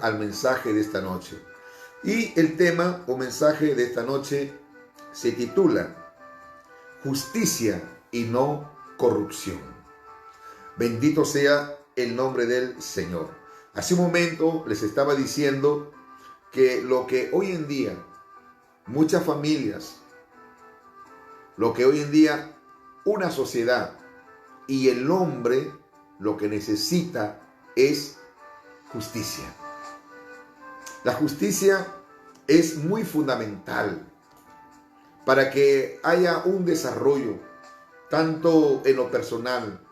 Al mensaje de esta noche. Y el tema o mensaje de esta noche se titula Justicia y no corrupción. Bendito sea el nombre del Señor. Hace un momento les estaba diciendo que lo que hoy en día muchas familias, lo que hoy en día una sociedad y el hombre lo que necesita es justicia. La justicia es muy fundamental para que haya un desarrollo, tanto en lo personal,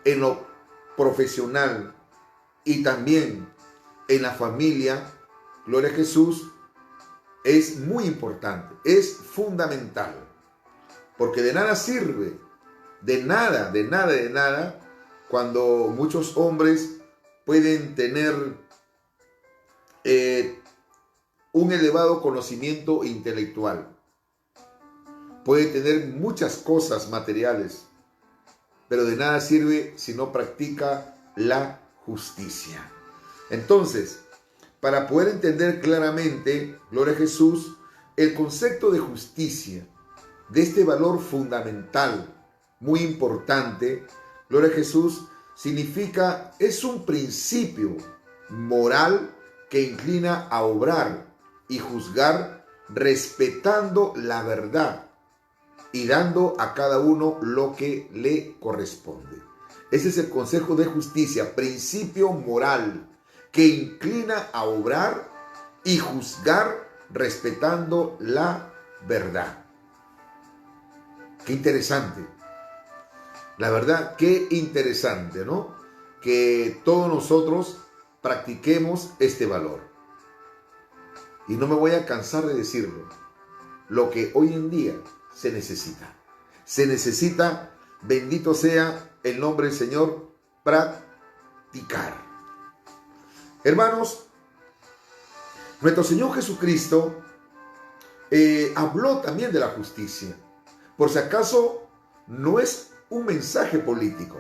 en lo profesional y también en la familia. Gloria a Jesús, es muy importante, es fundamental, porque de nada sirve, de nada, cuando muchos hombres pueden tener un elevado conocimiento intelectual, pueden tener muchas cosas materiales, pero de nada sirve si no practica la justicia. Entonces, para poder entender claramente, gloria a Jesús, el concepto de justicia, de este valor fundamental, muy importante, gloria a Jesús, significa, es un principio moral que inclina a obrar y juzgar respetando la verdad y dando a cada uno lo que le corresponde. Ese es el concepto de justicia, principio moral que inclina a obrar y juzgar respetando la verdad. Qué interesante. La verdad, qué interesante, ¿no? Que todos nosotros practiquemos este valor. Y no me voy a cansar de decirlo. Lo que hoy en día se necesita. Se necesita, bendito sea el nombre del Señor, practicar. Hermanos, nuestro Señor Jesucristo habló también de la justicia. Por si acaso, no es un mensaje político,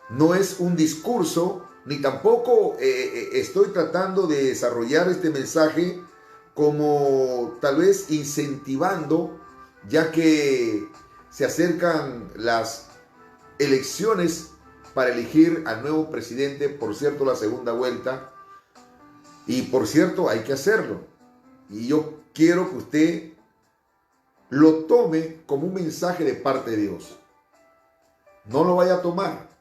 no es un discurso, ni tampoco estoy tratando de desarrollar este mensaje como tal vez incentivando, ya que se acercan las elecciones para elegir al nuevo presidente, por cierto, la segunda vuelta, y por cierto, hay que hacerlo. Y yo quiero que usted lo tome como un mensaje de parte de Dios. No lo vaya a tomar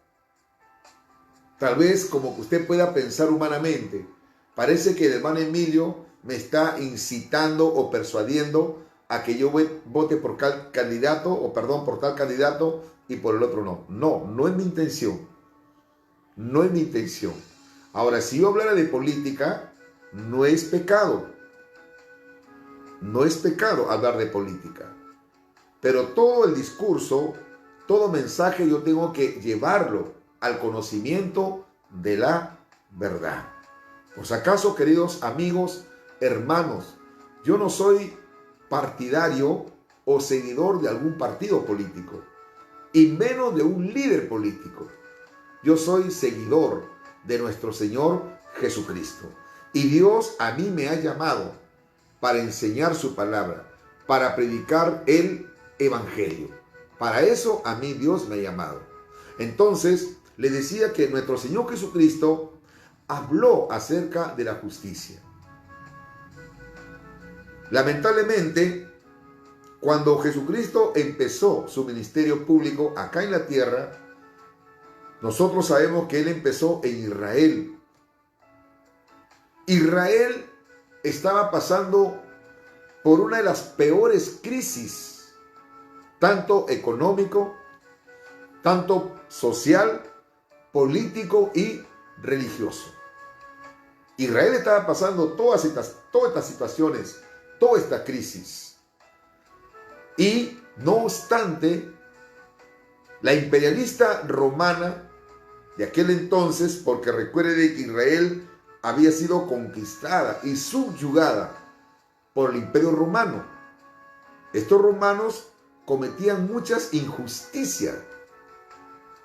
tal vez como que usted pueda pensar humanamente. Parece que el hermano Emilio me está incitando o persuadiendo a que yo vote por tal candidato, por tal candidato y por el otro no. No, no es mi intención. No es mi intención. Ahora, si yo hablara de política, no es pecado. No es pecado hablar de política. Pero todo el discurso, todo mensaje yo tengo que llevarlo al conocimiento de la verdad. Pues acaso, queridos amigos, hermanos, yo no soy partidario o seguidor de algún partido político, y menos de un líder político. Yo soy seguidor de nuestro Señor Jesucristo. Y Dios a mí me ha llamado para enseñar su palabra, para predicar el evangelio. Para eso a mí Dios me ha llamado. Entonces, le decía que nuestro Señor Jesucristo habló acerca de la justicia. Lamentablemente, cuando Jesucristo empezó su ministerio público acá en la tierra, nosotros sabemos que Él empezó en Israel. Israel estaba pasando por una de las peores crisis, tanto económico, tanto social, político y religioso. Israel estaba pasando todas estas situaciones, toda esta crisis. Y no obstante, la imperialista romana de aquel entonces, porque recuerde que Israel había sido conquistada y subyugada por el imperio romano. Estos romanos cometían muchas injusticias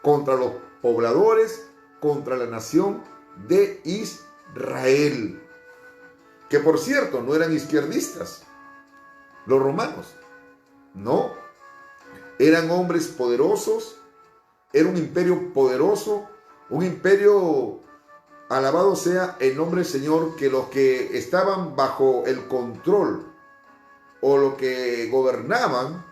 contra los pobladores, contra la nación de Israel. Israel, que por cierto no eran izquierdistas, los romanos, no, eran hombres poderosos, era un imperio poderoso, un imperio, alabado sea el nombre del Señor, que los que estaban bajo el control o los que gobernaban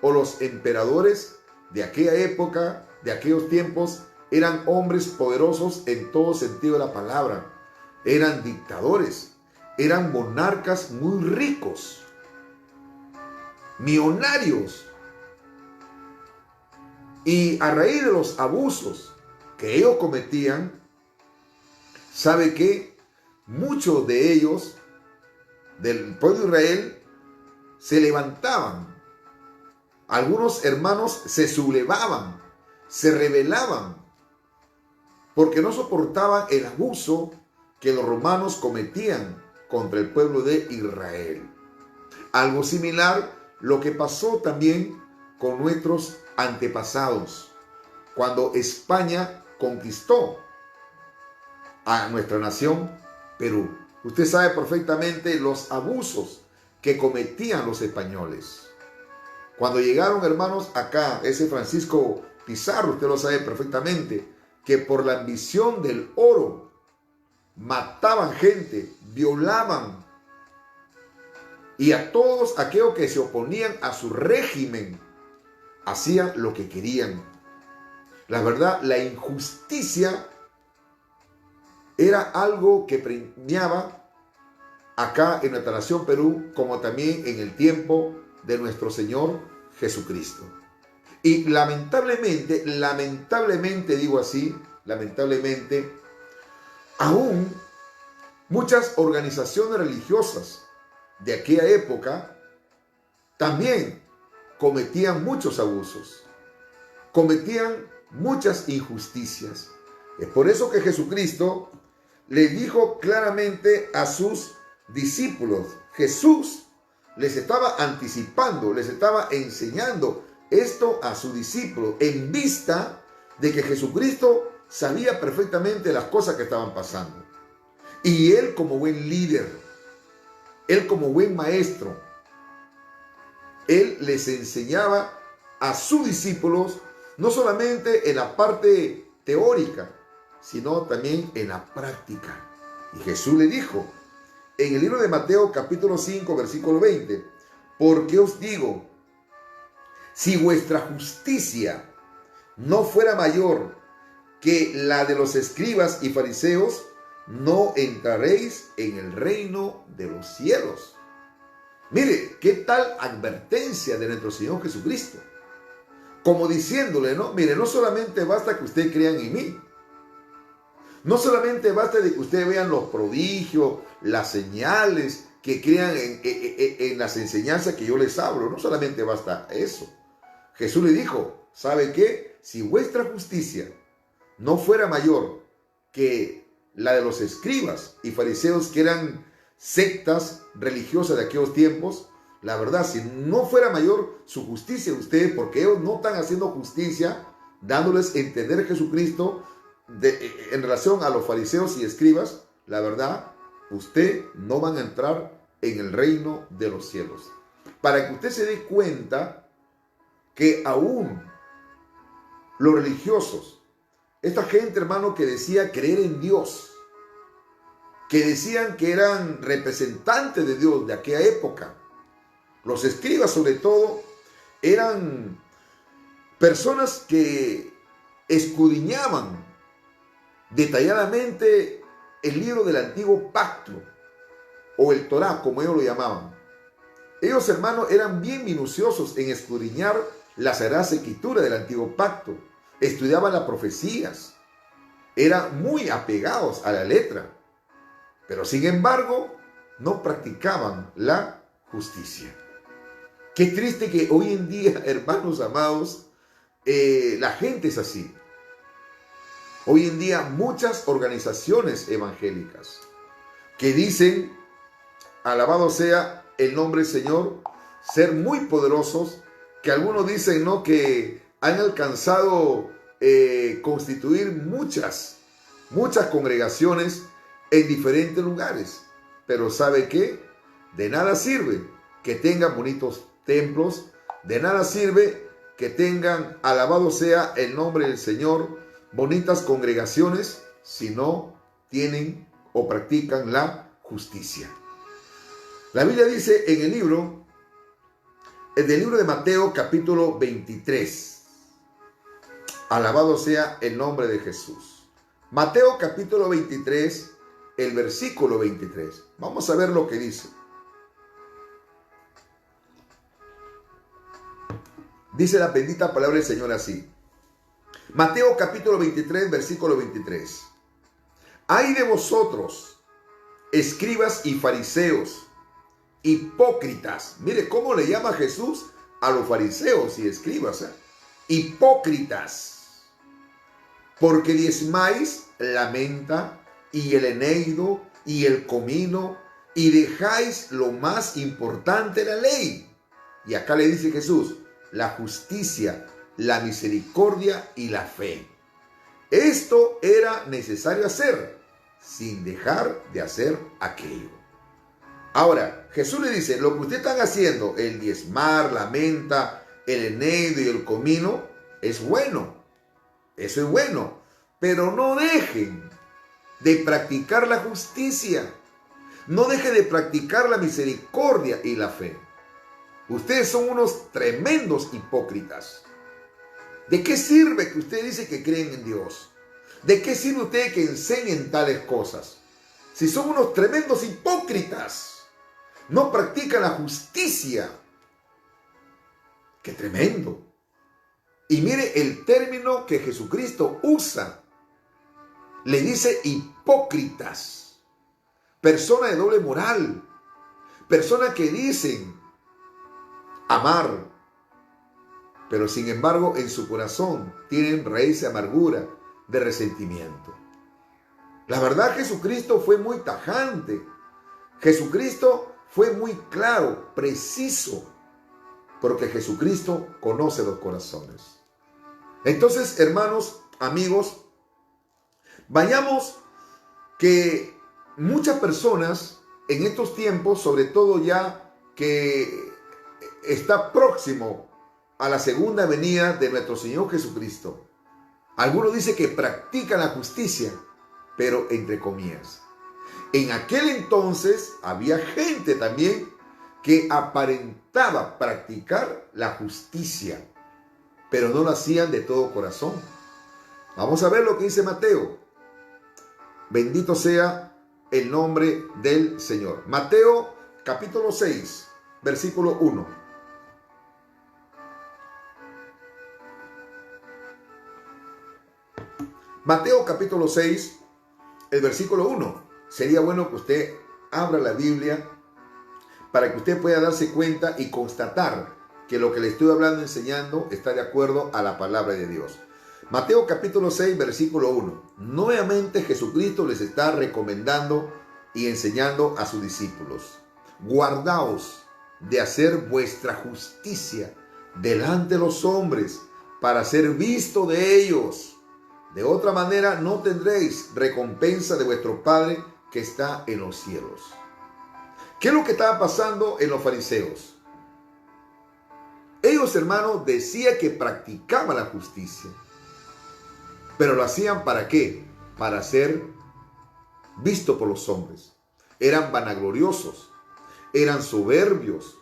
o los emperadores de aquella época, de aquellos tiempos, eran hombres poderosos en todo sentido de la palabra. Eran dictadores, eran monarcas muy ricos, millonarios. Y a raíz de los abusos que ellos cometían, ¿sabe qué? Muchos de ellos, del pueblo de Israel, se levantaban. Algunos hermanos se sublevaban, se rebelaban, porque no soportaban el abuso que los romanos cometían contra el pueblo de Israel. Algo similar lo que pasó también con nuestros antepasados, cuando España conquistó a nuestra nación, Perú. Usted sabe perfectamente los abusos que cometían los españoles. Cuando llegaron, hermanos, acá, ese Francisco Pizarro, usted lo sabe perfectamente, que por la ambición del oro mataban gente, violaban, y a todos aquellos que se oponían a su régimen hacían lo que querían. La verdad, la injusticia era algo que premiaba acá en nuestra nación Perú, como también en el tiempo de nuestro Señor Jesucristo. Y lamentablemente digo así, lamentablemente, aún muchas organizaciones religiosas de aquella época también cometían muchos abusos, cometían muchas injusticias. Es por eso que Jesucristo le dijo claramente a sus discípulos. Jesús les estaba anticipando, les estaba enseñando esto a sus discípulos en vista de que Jesucristo sabía perfectamente las cosas que estaban pasando. Y él, como buen líder, él como buen maestro, él les enseñaba a sus discípulos no solamente en la parte teórica, sino también en la práctica. Y Jesús le dijo en el libro de Mateo capítulo 5 versículo 20, porque os digo, si vuestra justicia no fuera mayor que la de los escribas y fariseos, no entraréis en el reino de los cielos. Mire, qué tal advertencia de nuestro Señor Jesucristo. Como diciéndole, ¿no? Mire, no solamente basta que ustedes crean en mí. No solamente basta de que ustedes vean los prodigios, las señales, que crean en las enseñanzas que yo les hablo. No solamente basta eso. Jesús le dijo, ¿sabe qué? Si vuestra justicia no fuera mayor que la de los escribas y fariseos, que eran sectas religiosas de aquellos tiempos, la verdad, si no fuera mayor su justicia de ustedes, porque ellos no están haciendo justicia, dándoles a entender Jesucristo en relación a los fariseos y escribas, la verdad, usted no van a entrar en el reino de los cielos. Para que usted se dé cuenta que aún los religiosos, esta gente, hermano, que decía creer en Dios, que decían que eran representantes de Dios de aquella época, los escribas sobre todo, eran personas que escudriñaban detalladamente el libro del antiguo pacto, o el Torá, como ellos lo llamaban. Ellos, hermanos, eran bien minuciosos en escudriñar la Sagrada Escritura del antiguo pacto. Estudiaban las profecías. Eran muy apegados a la letra. Pero sin embargo, no practicaban la justicia. Qué triste que hoy en día, hermanos amados, la gente es así. Hoy en día muchas organizaciones evangélicas que dicen, alabado sea el nombre del Señor, ser muy poderosos, que algunos dicen, ¿no?, que han alcanzado constituir muchas congregaciones en diferentes lugares. Pero ¿sabe qué? De nada sirve que tengan bonitos templos, de nada sirve que tengan, alabado sea el nombre del Señor, bonitas congregaciones, si no tienen o practican la justicia. La Biblia dice en el libro de Mateo, capítulo 23. Alabado sea el nombre de Jesús. Mateo, capítulo 23, el versículo 23. Vamos a ver lo que dice. Dice la bendita palabra del Señor así. Mateo, capítulo 23, versículo 23. Ay de vosotros, escribas y fariseos, hipócritas. Mire cómo le llama Jesús a los fariseos y escribas, hipócritas, porque diezmáis la menta y el eneido y el comino y dejáis lo más importante de la ley. Y acá le dice Jesús, la justicia, la misericordia y la fe. Esto era necesario hacer sin dejar de hacer aquello. Ahora, Jesús le dice, lo que ustedes están haciendo, el diezmar, la menta, el eneido y el comino, es bueno. Eso es bueno. Pero no dejen de practicar la justicia. No dejen de practicar la misericordia y la fe. Ustedes son unos tremendos hipócritas. ¿De qué sirve que ustedes dicen que creen en Dios? ¿De qué sirve ustedes que enseñen tales cosas? Si son unos tremendos hipócritas. No practican la justicia. ¡Qué tremendo! Y mire el término que Jesucristo usa. Le dice hipócritas. Personas de doble moral. Personas que dicen amar, pero sin embargo en su corazón tienen raíz de amargura, de resentimiento. La verdad, Jesucristo fue muy tajante. Jesucristo fue muy claro, preciso, porque Jesucristo conoce los corazones. Entonces, hermanos, amigos, vayamos que muchas personas en estos tiempos, sobre todo ya que está próximo a la segunda venida de nuestro Señor Jesucristo, algunos dicen que practican la justicia, pero entre comillas. En aquel entonces había gente también que aparentaba practicar la justicia, pero no lo hacían de todo corazón. Vamos a ver lo que dice Mateo. Bendito sea el nombre del Señor. Mateo capítulo 6, versículo 1. Mateo capítulo 6, el versículo 1. Sería bueno que usted abra la Biblia para que usted pueda darse cuenta y constatar que lo que le estoy hablando, enseñando, está de acuerdo a la palabra de Dios. Mateo capítulo 6, versículo 1. Nuevamente Jesucristo les está recomendando y enseñando a sus discípulos. Guardaos de hacer vuestra justicia delante de los hombres para ser visto de ellos. De otra manera no tendréis recompensa de vuestro Padre que está en los cielos. ¿Qué es lo que estaba pasando en los fariseos? Ellos, hermanos, decían que practicaban la justicia. Pero lo hacían ¿para qué? Para ser visto por los hombres. Eran vanagloriosos, eran soberbios,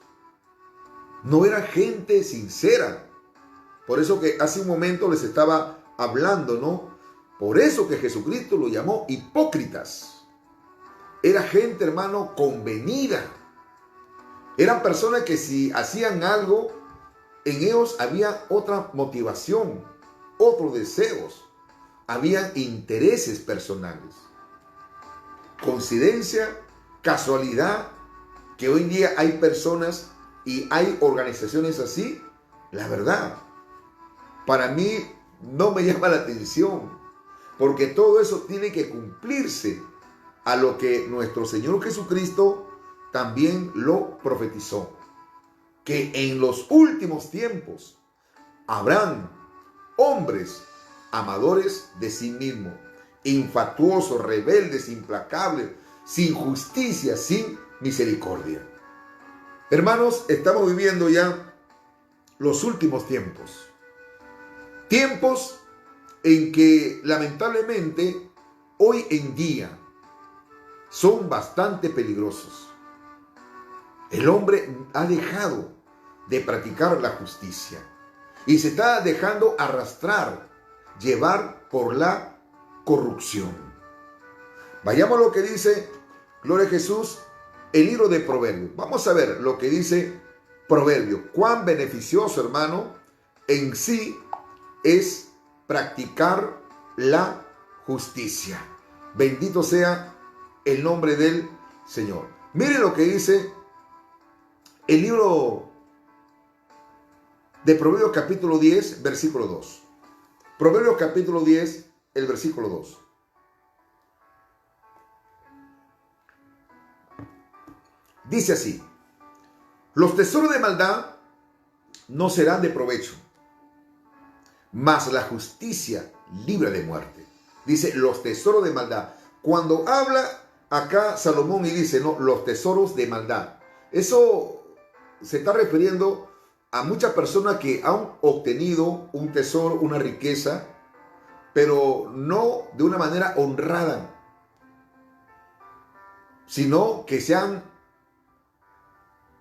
no eran gente sincera. Por eso que hace un momento les estaba hablando, ¿no? Por eso que Jesucristo lo llamó hipócritas. Era gente, hermano, convenida. Eran personas que si hacían algo, en ellos había otra motivación, otros deseos. Habían intereses personales. Coincidencia, casualidad, que hoy en día hay personas y hay organizaciones así. La verdad, para mí no me llama la atención, porque todo eso tiene que cumplirse a lo que nuestro Señor Jesucristo también lo profetizó, que en los últimos tiempos habrán hombres amadores de sí mismos, infatuosos, rebeldes, implacables, sin justicia, sin misericordia. Hermanos, estamos viviendo ya los últimos tiempos. Tiempos en que lamentablemente hoy en día son bastante peligrosos. El hombre ha dejado de practicar la justicia y se está dejando arrastrar, llevar por la corrupción. Vayamos a lo que dice, gloria a Jesús, el libro de Proverbios. Vamos a ver lo que dice Proverbios. Cuán beneficioso, hermano, en sí es practicar la justicia. Bendito sea el nombre del Señor. Mire lo que dice el libro de Proverbios capítulo 10, versículo 2. Proverbios capítulo 10, el versículo 2. Dice así: los tesoros de maldad no serán de provecho, mas la justicia libra de muerte. Dice los tesoros de maldad. Cuando habla acá Salomón y dice, no, los tesoros de maldad, eso se está refiriendo a muchas personas que han obtenido un tesoro, una riqueza, pero no de una manera honrada, sino que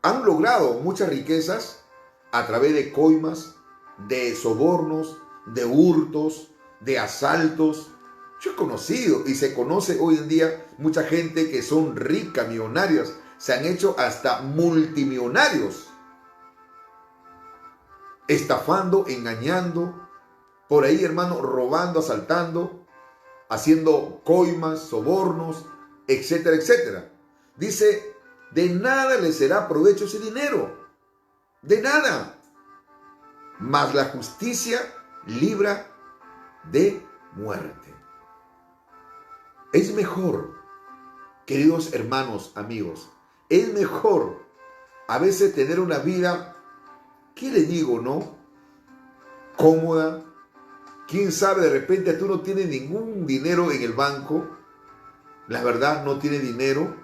han logrado muchas riquezas a través de coimas, de sobornos, de hurtos, de asaltos. Yo he conocido y se conoce hoy en día mucha gente que son ricas, millonarias, se han hecho hasta multimillonarios, estafando, engañando, por ahí, hermano, robando, asaltando, haciendo coimas, sobornos, etcétera, etcétera. Dice, de nada le será provecho ese dinero, de nada, mas la justicia libra de muerte. Es mejor, queridos hermanos, amigos, es mejor a veces tener una vida, ¿qué le digo, no? Cómoda. Quién sabe, de repente tú no tienes ningún dinero en el banco, la verdad no tienes dinero,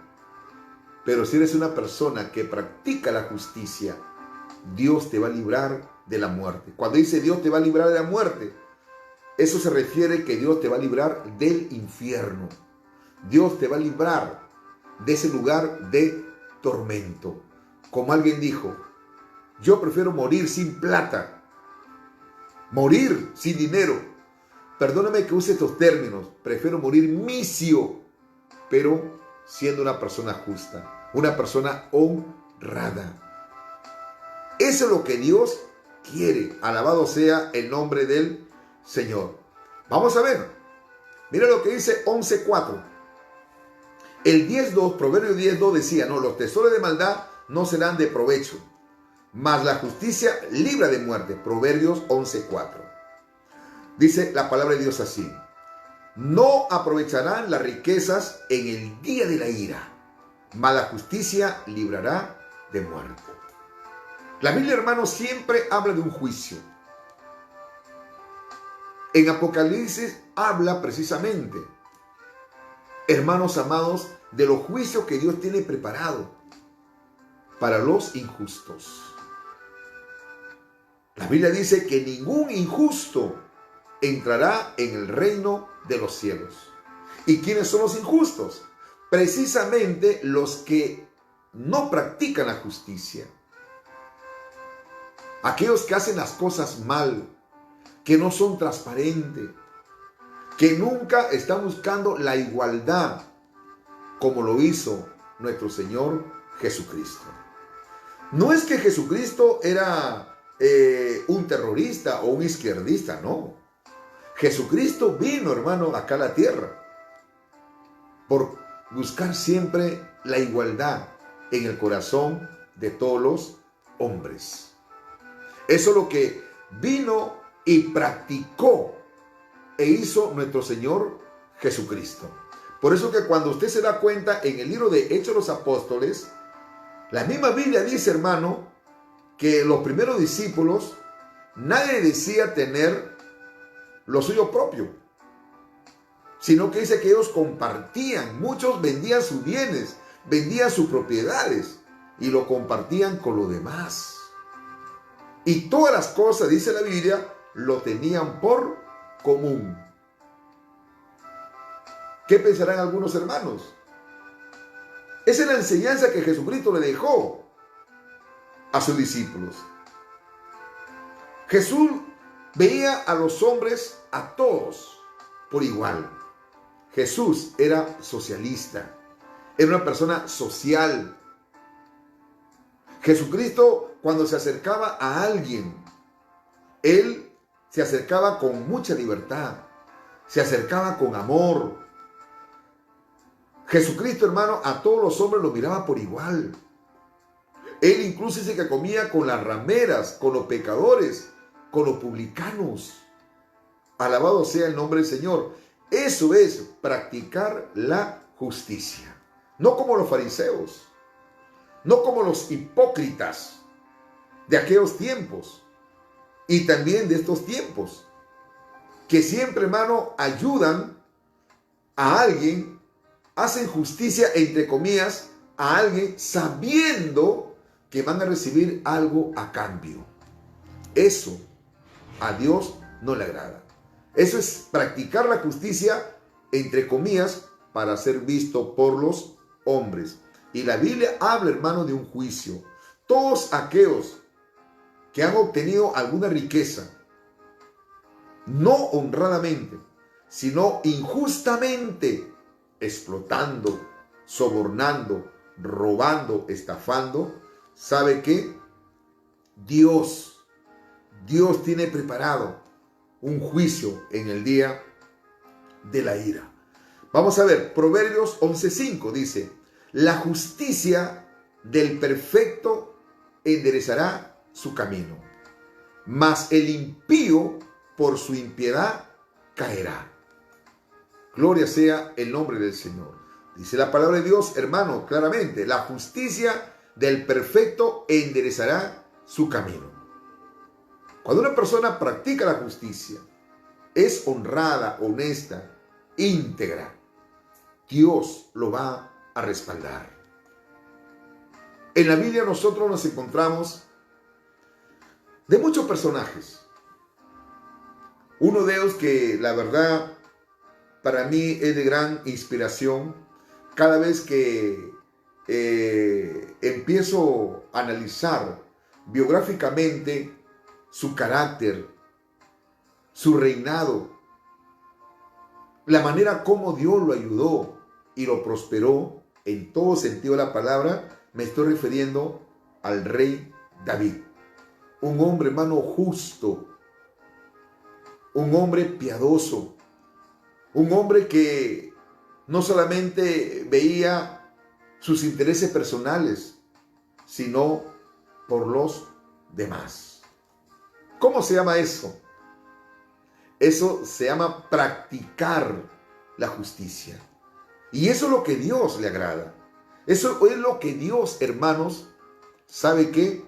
pero si eres una persona que practica la justicia, Dios te va a librar de la muerte. Cuando dice Dios te va a librar de la muerte, eso se refiere que Dios te va a librar del infierno. Dios te va a librar de ese lugar de tormento. Como alguien dijo, yo prefiero morir sin plata, morir sin dinero. Perdóname que use estos términos. Prefiero morir misio, pero siendo una persona justa, una persona honrada. Eso es lo que Dios quiere. Alabado sea el nombre del Señor. Vamos a ver. Mira lo que dice 11:4. El 10:2, Proverbios 10:2 decía, no, los tesoros de maldad no serán de provecho, mas la justicia libra de muerte. Proverbios 11:4. Dice la palabra de Dios así: no aprovecharán las riquezas en el día de la ira, mas la justicia librará de muerte. La Biblia, hermanos, siempre habla de un juicio. En Apocalipsis habla precisamente, hermanos amados, de los juicios que Dios tiene preparado para los injustos. La Biblia dice que ningún injusto entrará en el reino de los cielos. ¿Y quiénes son los injustos? Precisamente los que no practican la justicia. Aquellos que hacen las cosas mal, que no son transparentes, que nunca están buscando la igualdad, como lo hizo nuestro Señor Jesucristo. No es que Jesucristo era un terrorista o un izquierdista, no. Jesucristo vino, hermano, acá a la tierra por buscar siempre la igualdad en el corazón de todos los hombres. Eso es lo que vino y practicó e hizo nuestro Señor Jesucristo. Por eso que cuando usted se da cuenta en el libro de Hechos de los Apóstoles, la misma Biblia dice, hermano, que los primeros discípulos, nadie decía tener lo suyo propio, sino que dice que ellos compartían. Muchos vendían sus bienes, vendían sus propiedades y lo compartían con los demás. Y todas las cosas, dice la Biblia, lo tenían por común. ¿Qué pensarán algunos hermanos? Esa es la enseñanza que Jesucristo le dejó a sus discípulos. Jesús veía a los hombres, a todos, por igual. Jesús era socialista, era una persona social. Jesucristo, cuando se acercaba a alguien, Él se acercaba con mucha libertad, se acercaba con amor. Jesucristo, hermano, a todos los hombres los miraba por igual. Él incluso dice que comía con las rameras, con los pecadores, con los publicanos. Alabado sea el nombre del Señor. Eso es practicar la justicia. No como los fariseos, no como los hipócritas de aquellos tiempos y también de estos tiempos, que siempre, hermano, ayudan a alguien, hacen justicia, entre comillas, a alguien sabiendo que van a recibir algo a cambio. Eso a Dios no le agrada. Eso es practicar la justicia, entre comillas, para ser visto por los hombres. Y la Biblia habla, hermano, de un juicio. Todos aquellos que han obtenido alguna riqueza, no honradamente, sino injustamente, explotando, sobornando, robando, estafando, ¿sabe qué? Dios tiene preparado un juicio en el día de la ira. Vamos a ver, Proverbios 11:5 dice: la justicia del perfecto enderezará su camino, mas el impío por su impiedad caerá. Gloria sea el nombre del Señor. Dice la palabra de Dios, hermano, claramente, la justicia del perfecto enderezará su camino. Cuando una persona practica la justicia, es honrada, honesta, íntegra, Dios lo va a respaldar. En la Biblia nosotros nos encontramos de muchos personajes. Uno de ellos que la verdad para mí es de gran inspiración. Cada vez que empiezo a analizar biográficamente su carácter, su reinado, la manera como Dios lo ayudó y lo prosperó en todo sentido de la palabra, me estoy refiriendo al rey David. Un hombre, hermano, justo, un hombre piadoso, un hombre que no solamente veía sus intereses personales, sino por los demás. ¿Cómo se llama eso? Eso se llama practicar la justicia. Y eso es lo que Dios le agrada. Eso es lo que Dios, hermanos, ¿sabe qué?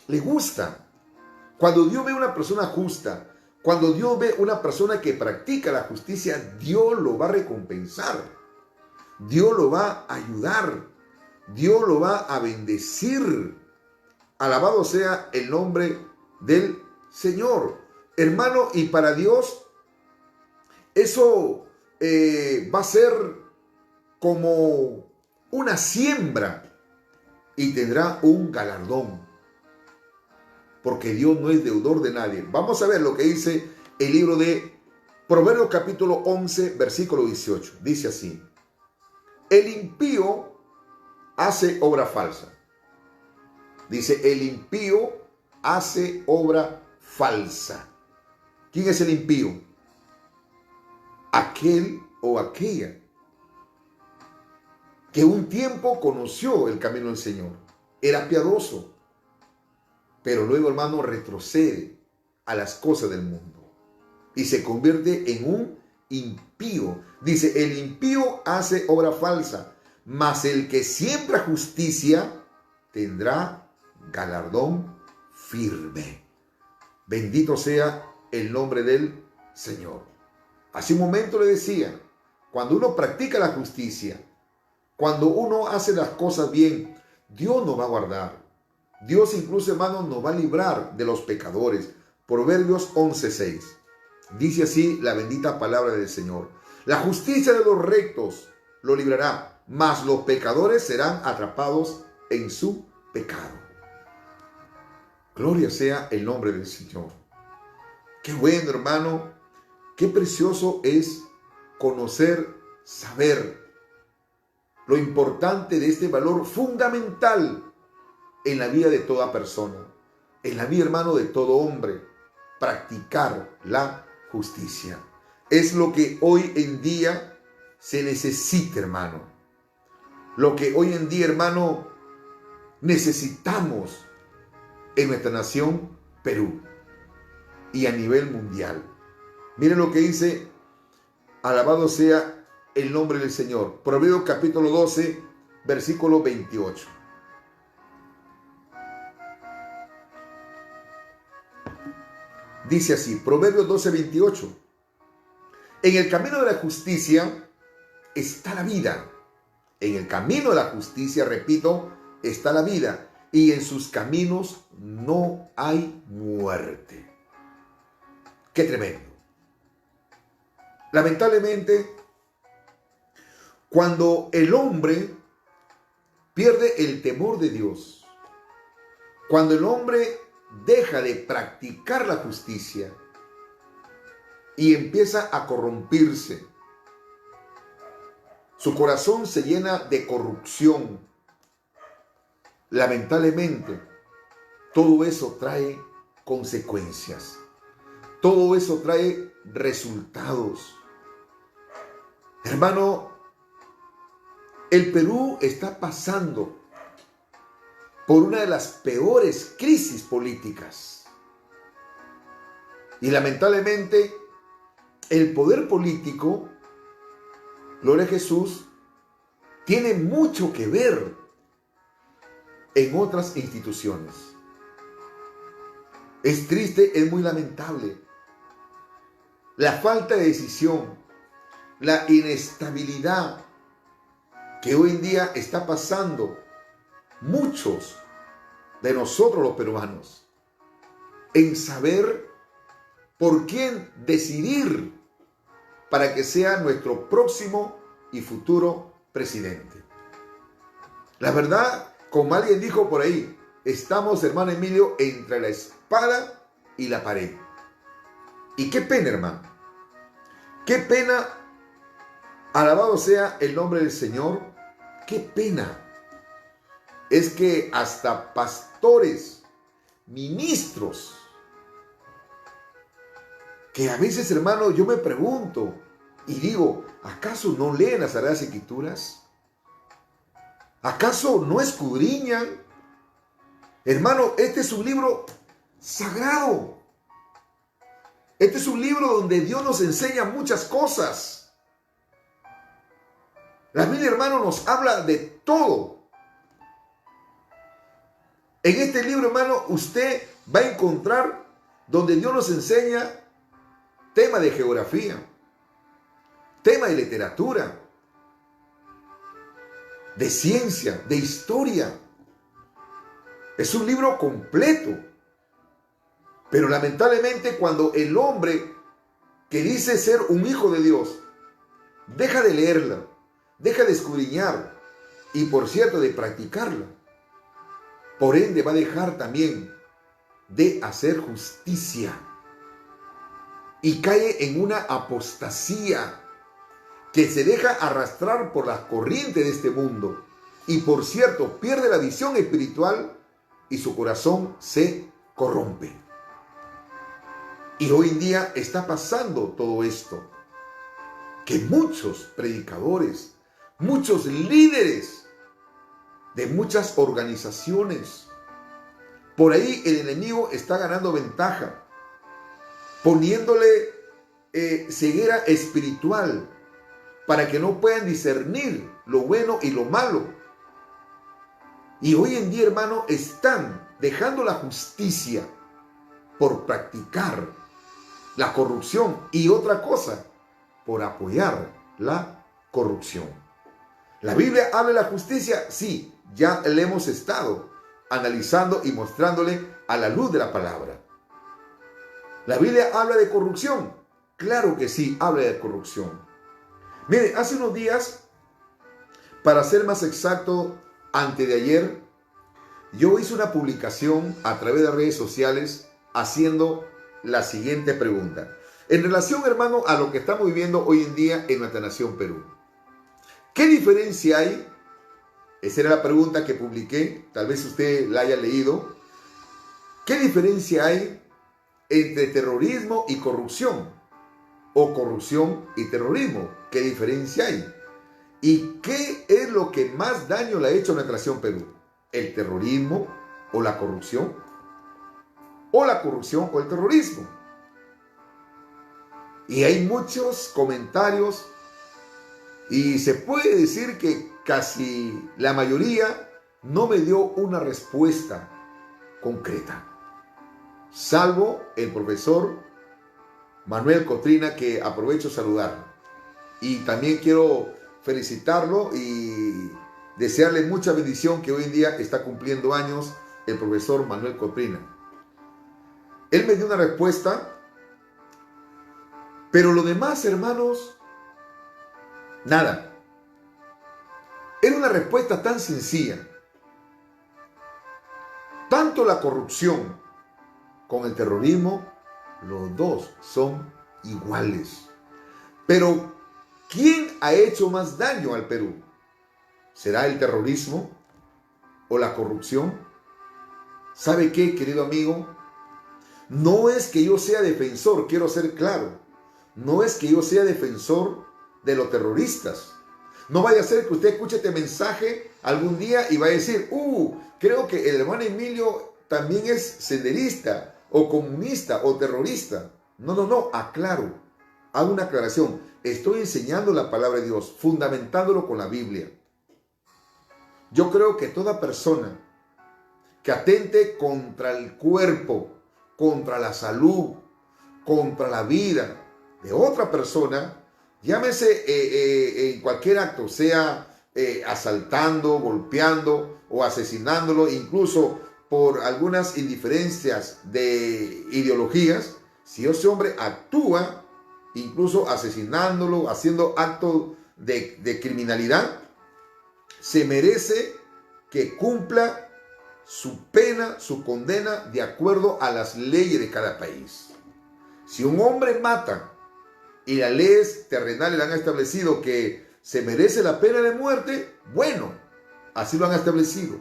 Le gusta. Cuando Dios ve una persona justa, cuando Dios ve una persona que practica la justicia, Dios lo va a recompensar. Dios lo va a ayudar. Dios lo va a bendecir. Alabado sea el nombre del Señor. Hermano, y para Dios, eso va a ser como una siembra y tendrá un galardón. Porque Dios no es deudor de nadie. Vamos a ver lo que dice el libro de Proverbios capítulo 11, versículo 18. Dice así: el impío hace obra falsa. Dice, el impío hace obra falsa. ¿Quién es el impío? Aquel o aquella que un tiempo conoció el camino del Señor. Era piadoso. Pero luego, hermano, retrocede a las cosas del mundo y se convierte en un impío. Dice, el impío hace obra falsa, mas el que siembra justicia tendrá galardón firme. Bendito sea el nombre del Señor. Hace un momento le decía, cuando uno practica la justicia, cuando uno hace las cosas bien, Dios nos va a guardar. Dios incluso, hermanos, nos va a librar de los pecadores. Proverbios 11:6. Dice así la bendita palabra del Señor. La justicia de los rectos lo librará, mas los pecadores serán atrapados en su pecado. Gloria sea el nombre del Señor. Qué bueno, hermano. Qué precioso es conocer, saber lo importante de este valor fundamental en la vida de toda persona, en la vida, hermano, de todo hombre. Practicar la justicia es lo que hoy en día se necesita, hermano. Lo que hoy en día, hermano, necesitamos en nuestra nación Perú y a nivel mundial. Miren lo que dice, alabado sea el nombre del Señor. Proverbios capítulo 12, versículo 28. Dice así, Proverbios 12, 28. En el camino de la justicia está la vida. En el camino de la justicia, repito, está la vida. Y en sus caminos no hay muerte. Qué tremendo. Lamentablemente, cuando el hombre pierde el temor de Dios, cuando el hombre deja de practicar la justicia y empieza a corrompirse, su corazón se llena de corrupción. Lamentablemente, todo eso trae consecuencias. Todo eso trae resultados. Hermano, el Perú está pasando por una de las peores crisis políticas. Y lamentablemente, el poder político, gloria a Jesús, tiene mucho que ver en otras instituciones. Es triste, es muy lamentable. La falta de decisión, la inestabilidad que hoy en día está pasando muchos de nosotros los peruanos en saber por quién decidir para que sea nuestro próximo y futuro presidente. La verdad, como alguien dijo por ahí, estamos, hermano Emilio, entre la espada y la pared. Y qué pena, hermano. Qué pena, alabado sea el nombre del Señor. Qué pena. Es que hasta pastores, ministros, que a veces, hermano, yo me pregunto y digo, ¿acaso no leen las Sagradas Escrituras? ¿Acaso no escudriñan? Hermano, este es un libro sagrado. Este es un libro donde Dios nos enseña muchas cosas. La Biblia, hermano, nos habla de todo. En este libro, hermano, usted va a encontrar donde Dios nos enseña tema de geografía, tema de literatura, de ciencia, de historia. Es un libro completo. Pero lamentablemente cuando el hombre que dice ser un hijo de Dios deja de leerla, deja de escudriñar y, por cierto, de practicarla, por ende va a dejar también de hacer justicia y cae en una apostasía que se deja arrastrar por las corrientes de este mundo y, por cierto, pierde la visión espiritual y su corazón se corrompe. Y hoy en día está pasando todo esto, que muchos predicadores, muchos líderes de muchas organizaciones, por ahí el enemigo está ganando ventaja, poniéndole ceguera espiritual para que no puedan discernir lo bueno y lo malo. Y hoy en día, hermano, están dejando la justicia por practicar la corrupción y otra cosa, por apoyar la corrupción. ¿La Biblia habla de la justicia? Sí, ya le hemos estado analizando y mostrándole a la luz de la palabra. ¿La Biblia habla de corrupción? Claro que sí, habla de corrupción. Mire, hace unos días, para ser más exacto, antes de ayer, yo hice una publicación a través de redes sociales haciendo la siguiente pregunta. En relación, hermano, a lo que estamos viviendo hoy en día en nuestra nación Perú. ¿Qué diferencia hay? Esa era la pregunta que publiqué, tal vez usted la haya leído. ¿Qué diferencia hay entre terrorismo y corrupción? O corrupción y terrorismo. ¿Qué diferencia hay? ¿Y qué es lo que más daño le ha hecho a nuestra nación Perú? ¿El terrorismo o la corrupción? ¿O la corrupción o el terrorismo? Y hay muchos comentarios y se puede decir que casi la mayoría no me dio una respuesta concreta. Salvo el profesor Manuel Cotrina, que aprovecho saludar. Y también quiero felicitarlo y desearle mucha bendición, que hoy en día está cumpliendo años el profesor Manuel Cotrina. Él me dio una respuesta, pero lo demás, hermanos, nada. Era una respuesta tan sencilla. Tanto la corrupción como el terrorismo, los dos son iguales. Pero, ¿quién ha hecho más daño al Perú? ¿Será el terrorismo o la corrupción? ¿Sabe qué, querido amigo? No es que yo sea defensor, quiero ser claro. No es que yo sea defensor de los terroristas. No vaya a ser que usted escuche este mensaje algún día y va a decir, creo que el hermano Emilio también es senderista o comunista o terrorista. No, aclaro, hago una aclaración. Estoy enseñando la palabra de Dios, fundamentándolo con la Biblia. Yo creo que toda persona que atente contra el cuerpo, contra la salud, contra la vida de otra persona, llámese en cualquier acto, sea asaltando, golpeando o asesinándolo, incluso por algunas indiferencias de ideologías, si ese hombre actúa, incluso asesinándolo, haciendo actos de criminalidad, se merece que cumpla su pena, su condena, de acuerdo a las leyes de cada país. Si un hombre mata y las leyes terrenales le han establecido que se merece la pena de muerte, bueno, así lo han establecido.